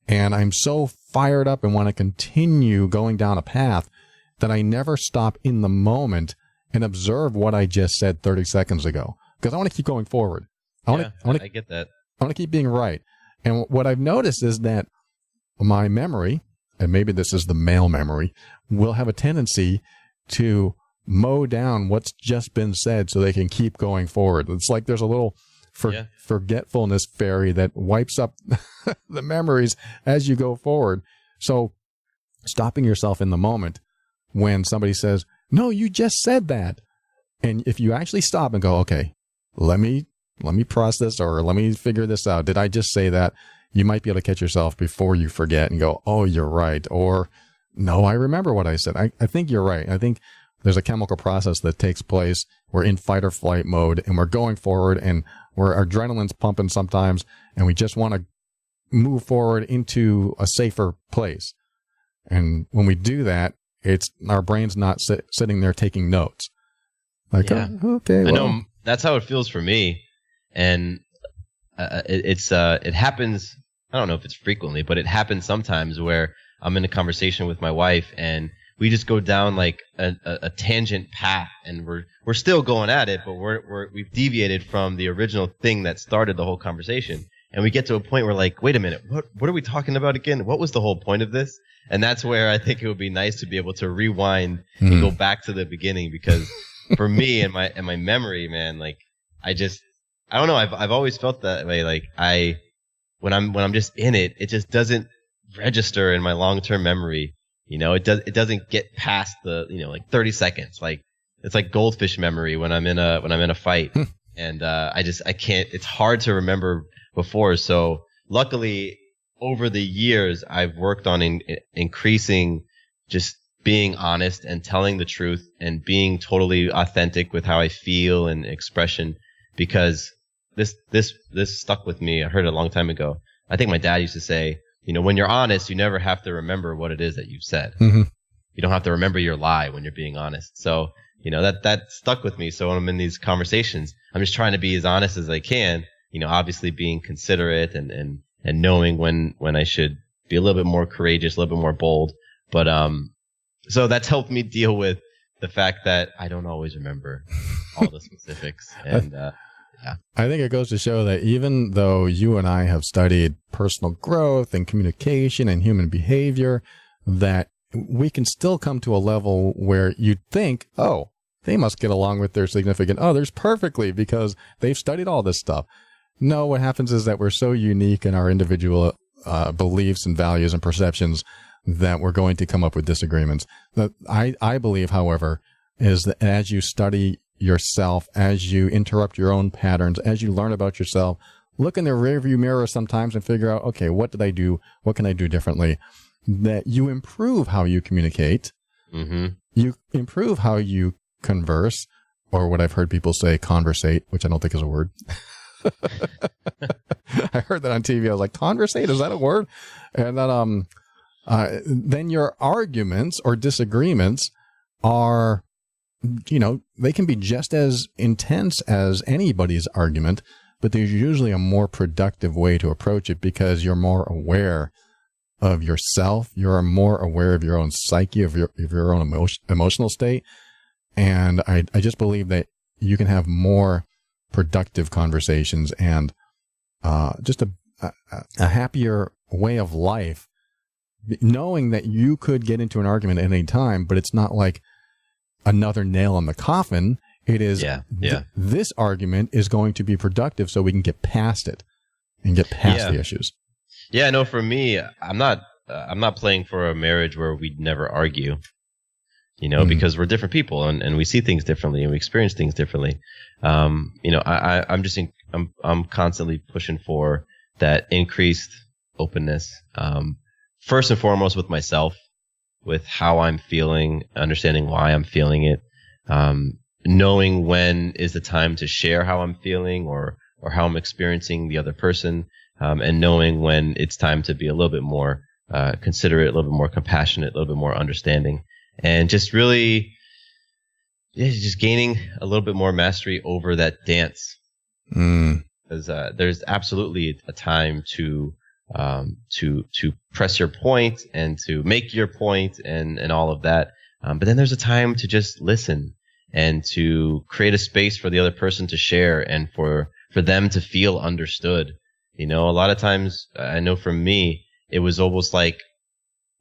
And I'm so fired up and want to continue going down a path that I never stop in the moment and observe what I just said 30 seconds ago. Because I want to keep going forward. I get that. I want to keep being right. And what I've noticed is that my memory, and maybe this is the male memory, will have a tendency to mow down what's just been said so they can keep going forward. It's like there's a little forgetfulness fairy that wipes up the memories as you go forward. So stopping yourself in the moment when somebody says, no, you just said that. And if you actually stop and go, okay, let me process or let me figure this out. Did I just say that? You might be able to catch yourself before you forget and go, oh, you're right. Or no, I remember what I said. I think you're right. I think there's a chemical process that takes place. We're in fight or flight mode and we're going forward and our adrenaline's pumping sometimes and we just want to move forward into a safer place. And when we do that, it's our brain's not sitting there taking notes. Like, okay. I know that's how it feels for me. And it happens. I don't know if it's frequently, but it happens sometimes where I'm in a conversation with my wife and we just go down like a tangent path, and we're still going at it, but we've deviated from the original thing that started the whole conversation. And we get to a point where like, wait a minute, what are we talking about again? What was the whole point of this? And that's where I think it would be nice to be able to rewind and go back to the beginning, because for me and my memory, man, like I don't know, I've always felt that way. Like when I'm just in it, it just doesn't register in my long-term memery. You know, it doesn't get past the, like 30 seconds. Like it's like goldfish memory when I'm in a fight. And I can't, it's hard to remember before. So luckily over the years, I've worked on increasing just being honest and telling the truth and being totally authentic with how I feel and expression, because this stuck with me. I heard it a long time ago. I think my dad used to say, when you're honest, you never have to remember what it is that you've said. Mm-hmm. You don't have to remember your lie when you're being honest. So, that stuck with me. So when I'm in these conversations, I'm just trying to be as honest as I can, obviously being considerate and knowing when I should be a little bit more courageous, a little bit more bold. But, so that's helped me deal with the fact that I don't always remember all the specifics. And, yeah. I think it goes to show that even though you and I have studied personal growth and communication and human behavior, that we can still come to a level where you'd think, oh, they must get along with their significant others perfectly because they've studied all this stuff. No, what happens is that we're so unique in our individual beliefs and values and perceptions that we're going to come up with disagreements. I believe, however, is that as you study yourself, as you interrupt your own patterns, as you learn about yourself, look in the rearview mirror sometimes and figure out, okay, what did I do? What can I do differently? That you improve how you communicate. Mm-hmm. You improve how you converse, or what I've heard people say, conversate, which I don't think is a word. I heard that on TV. I was like, conversate? Is that a word? And then your arguments or disagreements are, they can be just as intense as anybody's argument, but there's usually a more productive way to approach it because you're more aware of yourself. You're more aware of your own psyche, of your own emotional state. And I just believe that you can have more productive conversations and just a happier way of life, knowing that you could get into an argument at any time, but it's not like another nail in the coffin. It is, this argument is going to be productive so we can get past it and get past the issues. Yeah, no, for me, I'm not playing for a marriage where we'd never argue, because we're different people and we see things differently and we experience things differently. I'm constantly pushing for that increased openness. First and foremost with myself, with how I'm feeling, understanding why I'm feeling it, knowing when is the time to share how I'm feeling or how I'm experiencing the other person, and knowing when it's time to be a little bit more considerate, a little bit more compassionate, a little bit more understanding, and just really, just gaining a little bit more mastery over that dance. Because there's absolutely a time to press your point and to make your point and all of that. But then there's a time to just listen and to create a space for the other person to share and for them to feel understood. A lot of times I know for me, it was almost like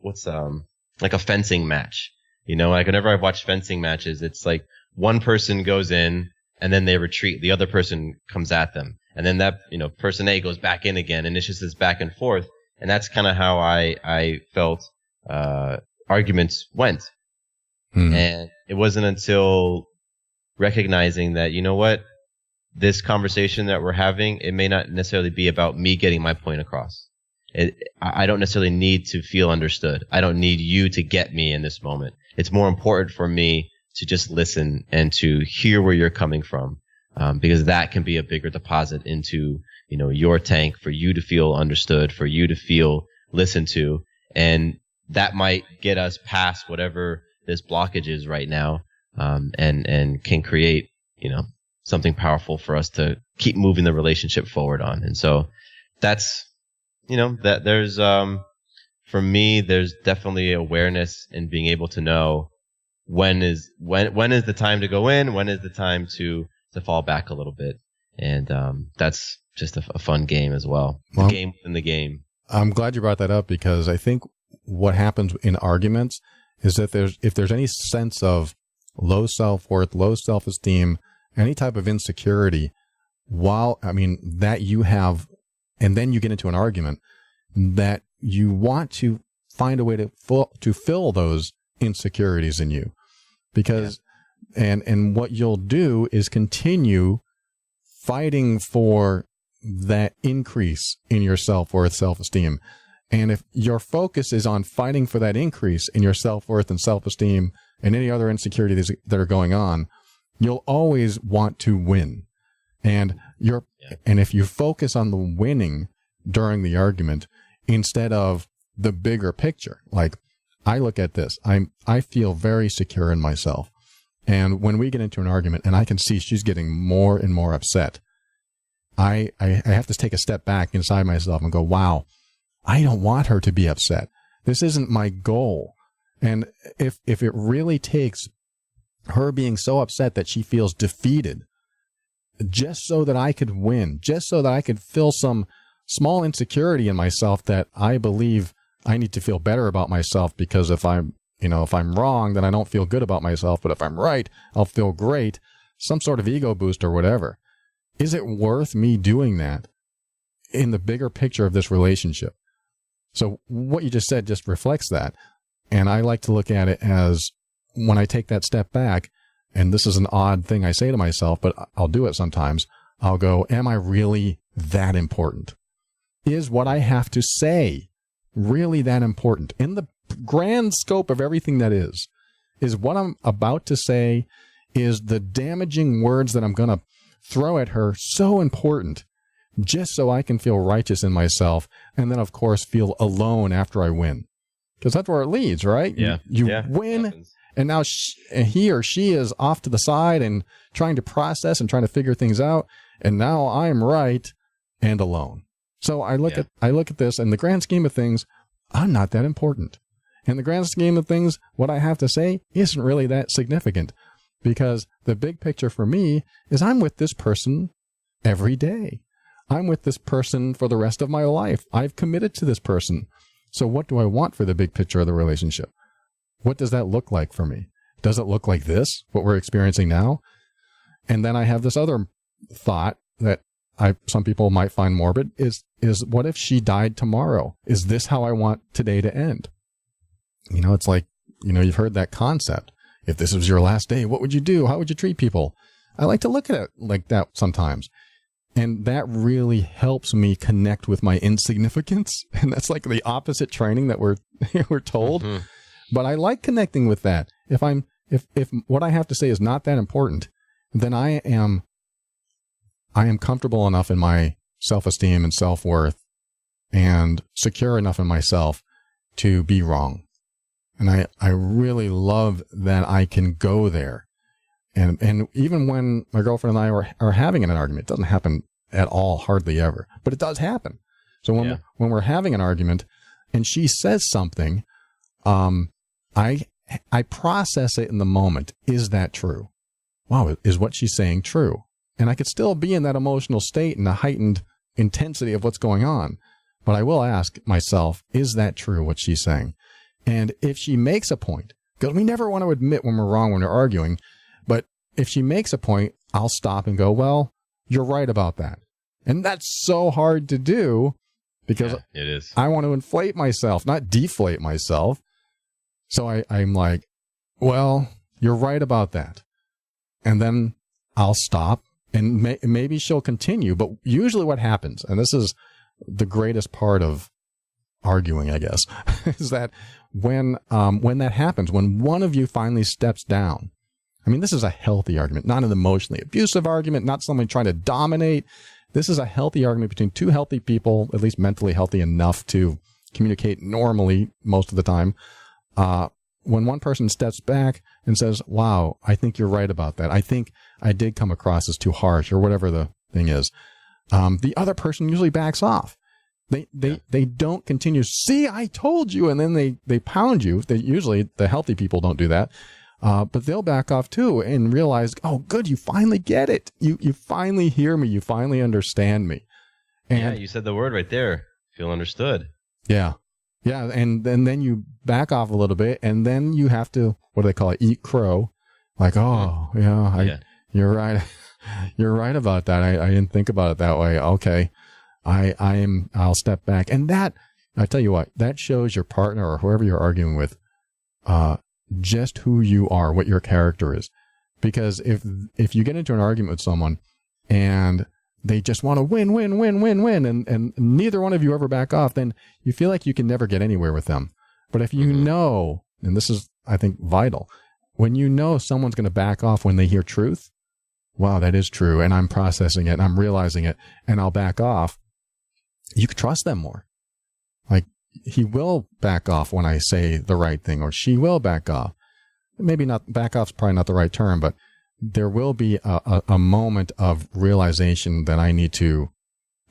like a fencing match. Like whenever I've watched fencing matches, it's like one person goes in and then they retreat. The other person comes at them. And then that, person A goes back in again, and it's just this back and forth. And that's kind of how I felt arguments went. And it wasn't until recognizing that, what, this conversation that we're having, it may not necessarily be about me getting my point across. I don't necessarily need to feel understood. I don't need you to get me in this moment. It's more important for me to just listen and to hear where you're coming from. Because that can be a bigger deposit into, your tank for you to feel understood, for you to feel listened to. And that might get us past whatever this blockage is right now, and can create, something powerful for us to keep moving the relationship forward on. And so that's, that there's, for me, there's definitely awareness in being able to know when is the time to go in, when is the time to fall back a little bit. And that's just a fun game as well. It's a game within the game. I'm glad you brought that up, because I think what happens in arguments is that if there's any sense of low self-worth, low self-esteem, any type of insecurity, that you have, and then you get into an argument, that you want to find a way to fill those insecurities in you, because and what you'll do is continue fighting for that increase in your self-worth, self-esteem. And if your focus is on fighting for that increase in your self-worth and self-esteem and any other insecurities that are going on, you'll always want to win. And if you focus on the winning during the argument instead of the bigger picture, like I look at this, I feel very secure in myself. And when we get into an argument and I can see she's getting more and more upset, I have to take a step back inside myself and go, wow, I don't want her to be upset. This isn't my goal. And if it really takes her being so upset that she feels defeated, just so that I could win, just so that I could fill some small insecurity in myself that I believe I need to feel better about myself, because if I'm wrong, then I don't feel good about myself. But if I'm right, I'll feel great. Some sort of ego boost or whatever. Is it worth me doing that in the bigger picture of this relationship? So what you just said just reflects that. And I like to look at it as, when I take that step back, and this is an odd thing I say to myself, but I'll do it sometimes, I'll go, am I really that important? Is what I have to say really that important? In the grand scope of everything that is what I'm about to say, is the damaging words that I'm going to throw at her so important, just so I can feel righteous in myself, and then, of course, feel alone after I win? Because that's where it leads, right? Yeah. You win, and now he or she is off to the side and trying to process and trying to figure things out, and now I'm right and alone. So I look at this, in the grand scheme of things, I'm not that important. In the grand scheme of things, what I have to say isn't really that significant, because the big picture for me is I'm with this person every day. I'm with this person for the rest of my life. I've committed to this person. So what do I want for the big picture of the relationship? What does that look like for me? Does it look like this, what we're experiencing now? And then I have this other thought that some people might find morbid, is what if she died tomorrow? Is this how I want today to end? It's like, you've heard that concept. If this was your last day, what would you do? How would you treat people? I like to look at it like that sometimes. And that really helps me connect with my insignificance. And that's like the opposite training that we're told. Mm-hmm. But I like connecting with that. If what I have to say is not that important, then I am comfortable enough in my self-esteem and self-worth and secure enough in myself to be wrong. And I really love that I can go there. And even when my girlfriend and I are having an argument, it doesn't happen at all, hardly ever, but it does happen. So when we're having an argument and she says something, I process it in the moment. Is that true? Wow, is what she's saying true? And I could still be in that emotional state and the heightened intensity of what's going on. But I will ask myself, is that true, what she's saying? And if she makes a point, because we never want to admit when we're wrong when we're arguing, but if she makes a point, I'll stop and go, well, you're right about that. And that's so hard to do, because it is. I want to inflate myself, not deflate myself. So I'm like, well, you're right about that. And then I'll stop, and maybe she'll continue. But usually what happens, and this is the greatest part of arguing, I guess, is that when that happens, when one of you finally steps down, I mean, this is a healthy argument, not an emotionally abusive argument, not someone trying to dominate. This is a healthy argument between two healthy people, at least mentally healthy enough to communicate normally most of the time. When one person steps back and says, wow, I think you're right about that. I think I did come across as too harsh, or whatever the thing is. The other person usually backs off. They don't continue. See, I told you. And then they pound you. Usually the healthy people don't do that. But they'll back off too and realize, oh, good. You finally get it. You finally hear me. You finally understand me. And you said the word right there. Feel understood. Yeah. Yeah. And then you back off a little bit, and then you have to, what do they call it? Eat crow. Like, oh, you're right. You're right about that. I didn't think about it that way. Okay. I'll step back. And that, I tell you what, that shows your partner or whoever you're arguing with, just who you are, what your character is. Because if you get into an argument with someone and they just want to win, and neither one of you ever back off, then you feel like you can never get anywhere with them. But if you know, and this is, I think, vital, when you know someone's going to back off when they hear truth, wow, that is true, and I'm processing it, and I'm realizing it, and I'll back off, you can trust them more. Like, he will back off when I say the right thing, or she will back off. Maybe not, back off's probably not the right term, but there will be a moment of realization that I need to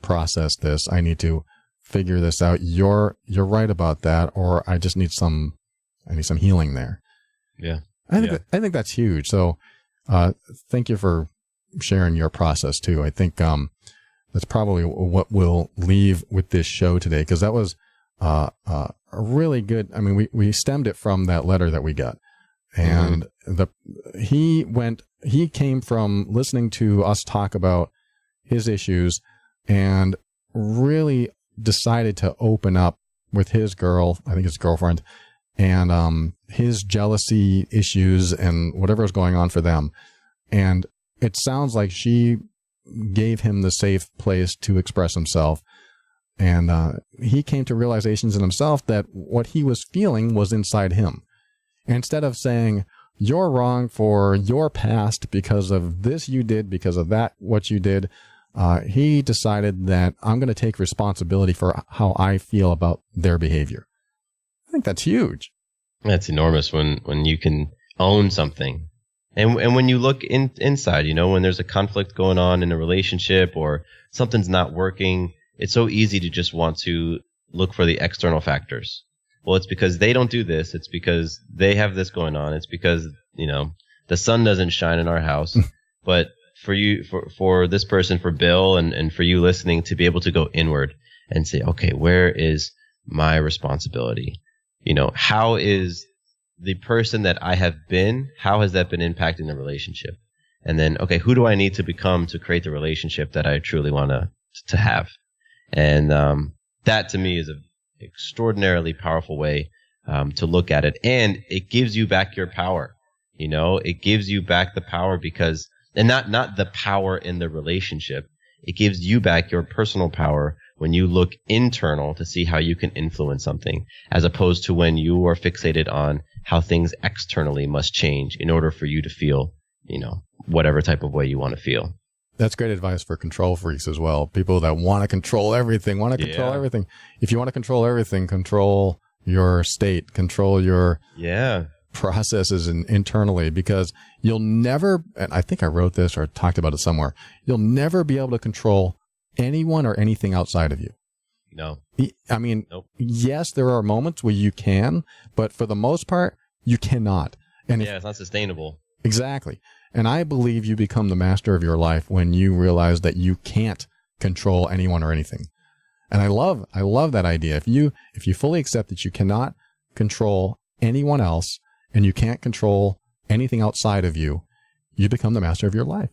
process this. I need to figure this out. You're right about that, or I just need some healing there. Yeah. I think that's huge. So, thank you for sharing your process too. I think, that's probably what we'll leave with this show today. 'Cause that was, a really good, I mean, we stemmed it from that letter that we got. And he came from listening to us talk about his issues and really decided to open up with his girl, I think his girlfriend, and his jealousy issues and whatever was going on for them. And it sounds like she gave him the safe place to express himself. And he came to realizations in himself that what he was feeling was inside him. And instead of saying, you're wrong for your past because of this you did, because of that, what you did, he decided that I'm going to take responsibility for how I feel about their behavior. I think that's huge. That's enormous when you can own something. And when you look inside, when there's a conflict going on in a relationship or something's not working, it's so easy to just want to look for the external factors. Well, it's because they don't do this. It's because they have this going on. It's because, the sun doesn't shine in our house. But for you, for this person, for Bill, and for you listening, to be able to go inward and say, okay, where is my responsibility? How is the person that I have been, how has that been impacting the relationship? And then, okay, who do I need to become to create the relationship that I truly want to have? And that to me is an extraordinarily powerful way to look at it. And it gives you back your power. It gives you back the power because, and not the power in the relationship. It gives you back your personal power when you look internal to see how you can influence something, as opposed to when you are fixated on how things externally must change in order for you to feel, whatever type of way you want to feel. That's great advice for control freaks as well. People that want to control everything, everything. If you want to control everything, control your state, control your processes internally, because you'll never, and I think I wrote this or talked about it somewhere, you'll never be able to control anyone or anything outside of you. No. I mean, nope. Yes, there are moments where you can, but for the most part, you cannot. And it's not sustainable. Exactly. And I believe you become the master of your life when you realize that you can't control anyone or anything. And I love that idea. If you fully accept that you cannot control anyone else and you can't control anything outside of you, you become the master of your life.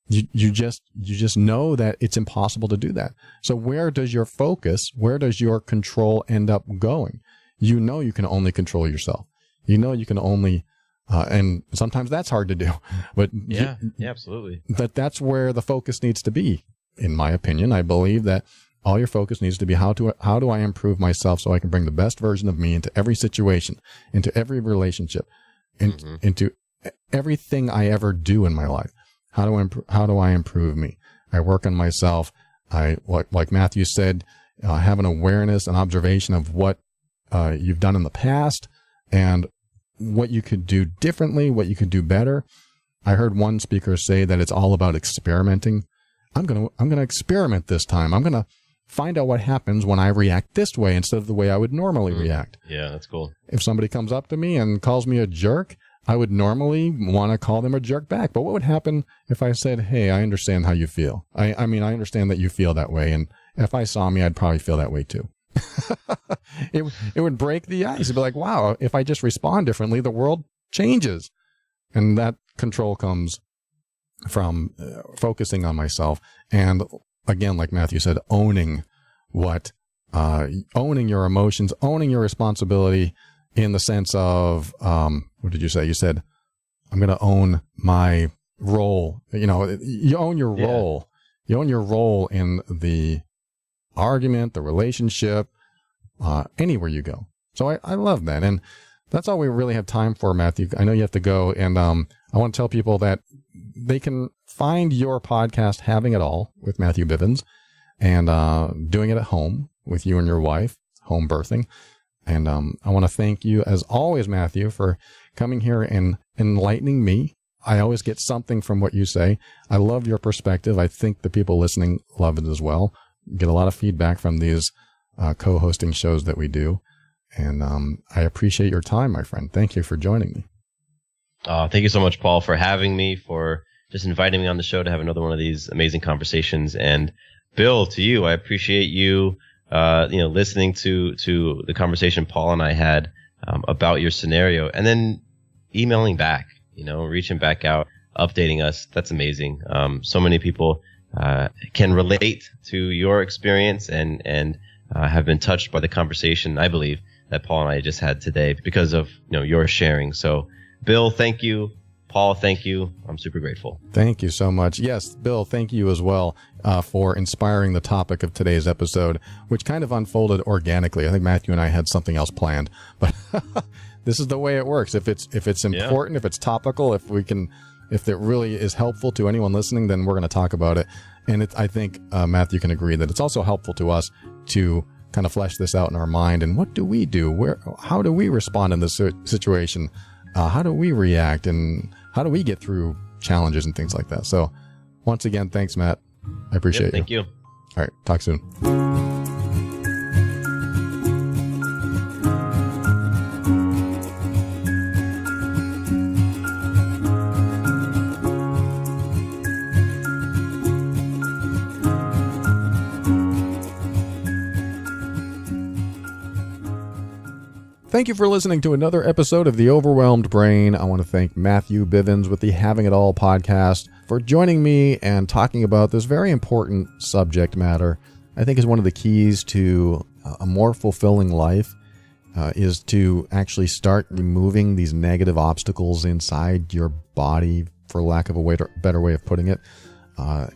You just know that it's impossible to do that. So where does your focus, where does your control end up going? You can only control yourself. You can only, and sometimes that's hard to do, but yeah, absolutely. But that's where the focus needs to be. In my opinion, I believe that all your focus needs to be how do I improve myself so I can bring the best version of me into every situation, into every relationship, into everything I ever do in my life. How do I improve me? I work on myself. Like Matthew said, have an awareness and observation of what you've done in the past and what you could do differently, what you could do better. I heard one speaker say that it's all about experimenting. I'm going to experiment this time. I'm going to find out what happens when I react this way instead of the way I would normally react. Yeah, that's cool. If somebody comes up to me and calls me a jerk, I would normally want to call them a jerk back. But what would happen if I said, hey, I understand how you feel. I mean, I understand that you feel that way. And if I saw me, I'd probably feel that way too. It would break the ice. It'd be like, wow, if I just respond differently, the world changes. And that control comes from focusing on myself. And again, like Matthew said, owning your emotions, owning your responsibility in the sense of, what did you say? You said, I'm going to own my role. You own your role. You own your role in the argument, the relationship, anywhere you go. So I love that. And that's all we really have time for, Matthew. I know you have to go. And I want to tell people that they can find your podcast, Having It All, with Matthew Bivens, and doing it at home with you and your wife, home birthing. And I want to thank you, as always, Matthew, for coming here and enlightening me. I always get something from what you say. I love your perspective. I think the people listening love it as well. Get a lot of feedback from these co-hosting shows that we do. And I appreciate your time, my friend. Thank you for joining me. Thank you so much, Paul, for having me, for just inviting me on the show to have another one of these amazing conversations. And Bill, to you, I appreciate you, listening to the conversation Paul and I had about your scenario, and then emailing back, reaching back out, updating us. That's amazing. So many people can relate to your experience and have been touched by the conversation, I believe, that Paul and I just had today because of your sharing. So, Bill, thank you. Paul, thank you. I'm super grateful. Thank you so much. Yes, Bill, thank you as well for inspiring the topic of today's episode, which kind of unfolded organically. I think Matthew and I had something else planned, but this is the way it works. If it's important, if it's topical, if it really is helpful to anyone listening, then we're going to talk about it. And I think Matthew can agree that it's also helpful to us to kind of flesh this out in our mind. And what do we do? How do we respond in this situation? How do we react? And how do we get through challenges and things like that? So once again, thanks, Matt. I appreciate it. Thank you. All right. Talk soon. Thank you for listening to another episode of The Overwhelmed Brain. I want to thank Matthew Bivens with the Having It All podcast for joining me and talking about this very important subject matter. I think is one of the keys to a more fulfilling life is to actually start removing these negative obstacles inside your body, for lack of a better way of putting it.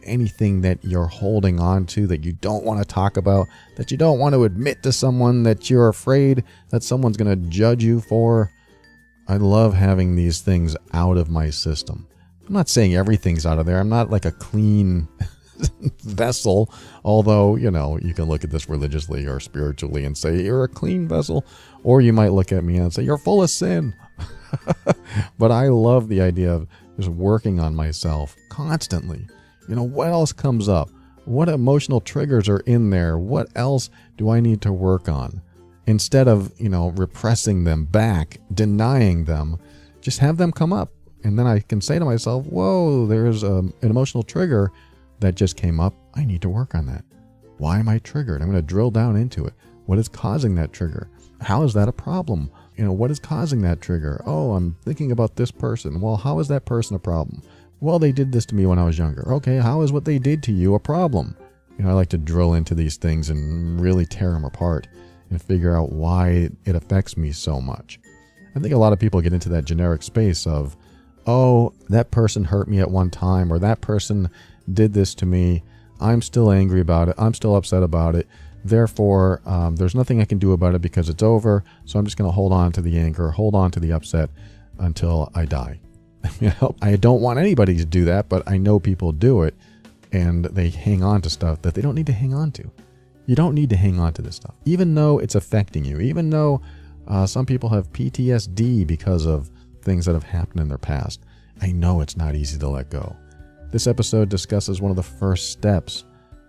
Anything that you're holding on to that you don't want to talk about, that you don't want to admit to someone, that you're afraid that someone's going to judge you for. I love having these things out of my system. I'm not saying everything's out of there. I'm not like a clean vessel, although, you can look at this religiously or spiritually and say you're a clean vessel, or you might look at me and say you're full of sin. But I love the idea of just working on myself constantly. What else comes up? What emotional triggers are in there? What else do I need to work on? Instead of, repressing them back, denying them, just have them come up. And then I can say to myself, whoa, there's an emotional trigger that just came up. I need to work on that. Why am I triggered? I'm going to drill down into it. What is causing that trigger? How is that a problem? What is causing that trigger? Oh, I'm thinking about this person. Well, how is that person a problem? Well, they did this to me when I was younger. Okay, how is what they did to you a problem? I like to drill into these things and really tear them apart and figure out why it affects me so much. I think a lot of people get into that generic space of, oh, that person hurt me at one time, or that person did this to me. I'm still angry about it. I'm still upset about it. Therefore, there's nothing I can do about it because it's over. So I'm just going to hold on to the anger, hold on to the upset until I die. I don't want anybody to do that, but I know people do it, and they hang on to stuff that they don't need to hang on to. You don't need to hang on to this stuff, even though it's affecting you, even though some people have PTSD because of things that have happened in their past. I know it's not easy to let go. This episode discusses one of the first steps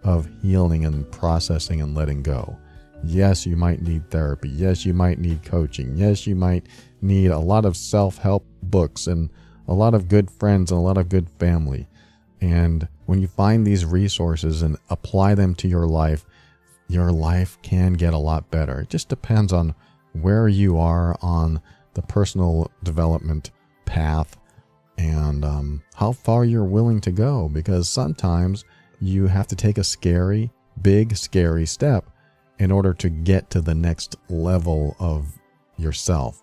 of healing and processing and letting go. Yes, you might need therapy. Yes, you might need coaching. Yes, you might need a lot of self-help books and a lot of good friends and a lot of good family. And when you find these resources and apply them to your life can get a lot better. It just depends on where you are on the personal development path and how far you're willing to go, because sometimes you have to take a big scary step in order to get to the next level of yourself,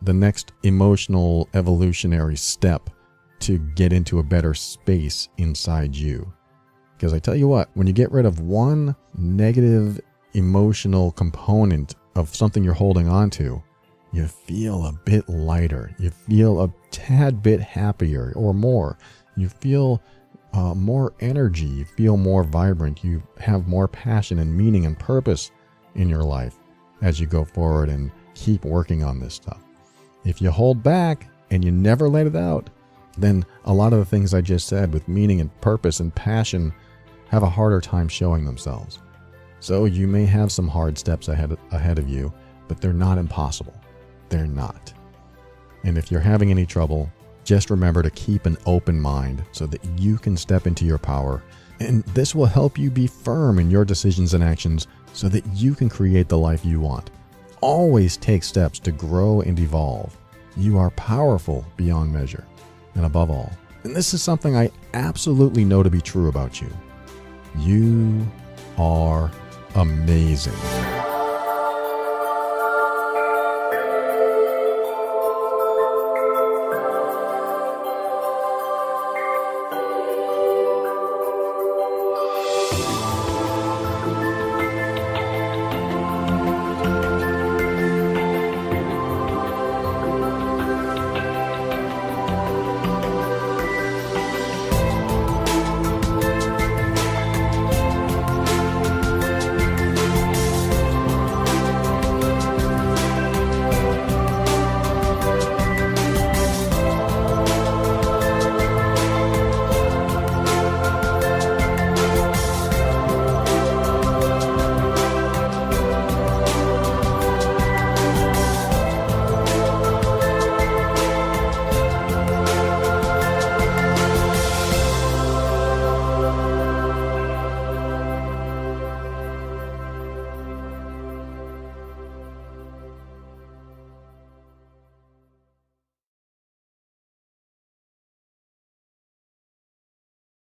the next emotional evolutionary step to get into a better space inside you. Because I tell you what, when you get rid of one negative emotional component of something you're holding on to, you feel a bit lighter. You feel a tad bit happier or more. You feel more energy. You feel more vibrant. You have more passion and meaning and purpose in your life as you go forward and keep working on this stuff. If you hold back and you never let it out, then a lot of the things I just said with meaning and purpose and passion have a harder time showing themselves. So you may have some hard steps ahead of you, but they're not impossible. They're not. And if you're having any trouble, just remember to keep an open mind so that you can step into your power. And this will help you be firm in your decisions and actions so that you can create the life you want. Always take steps to grow and evolve. You are powerful beyond measure. And above all, and this is something I absolutely know to be true about you, you are amazing.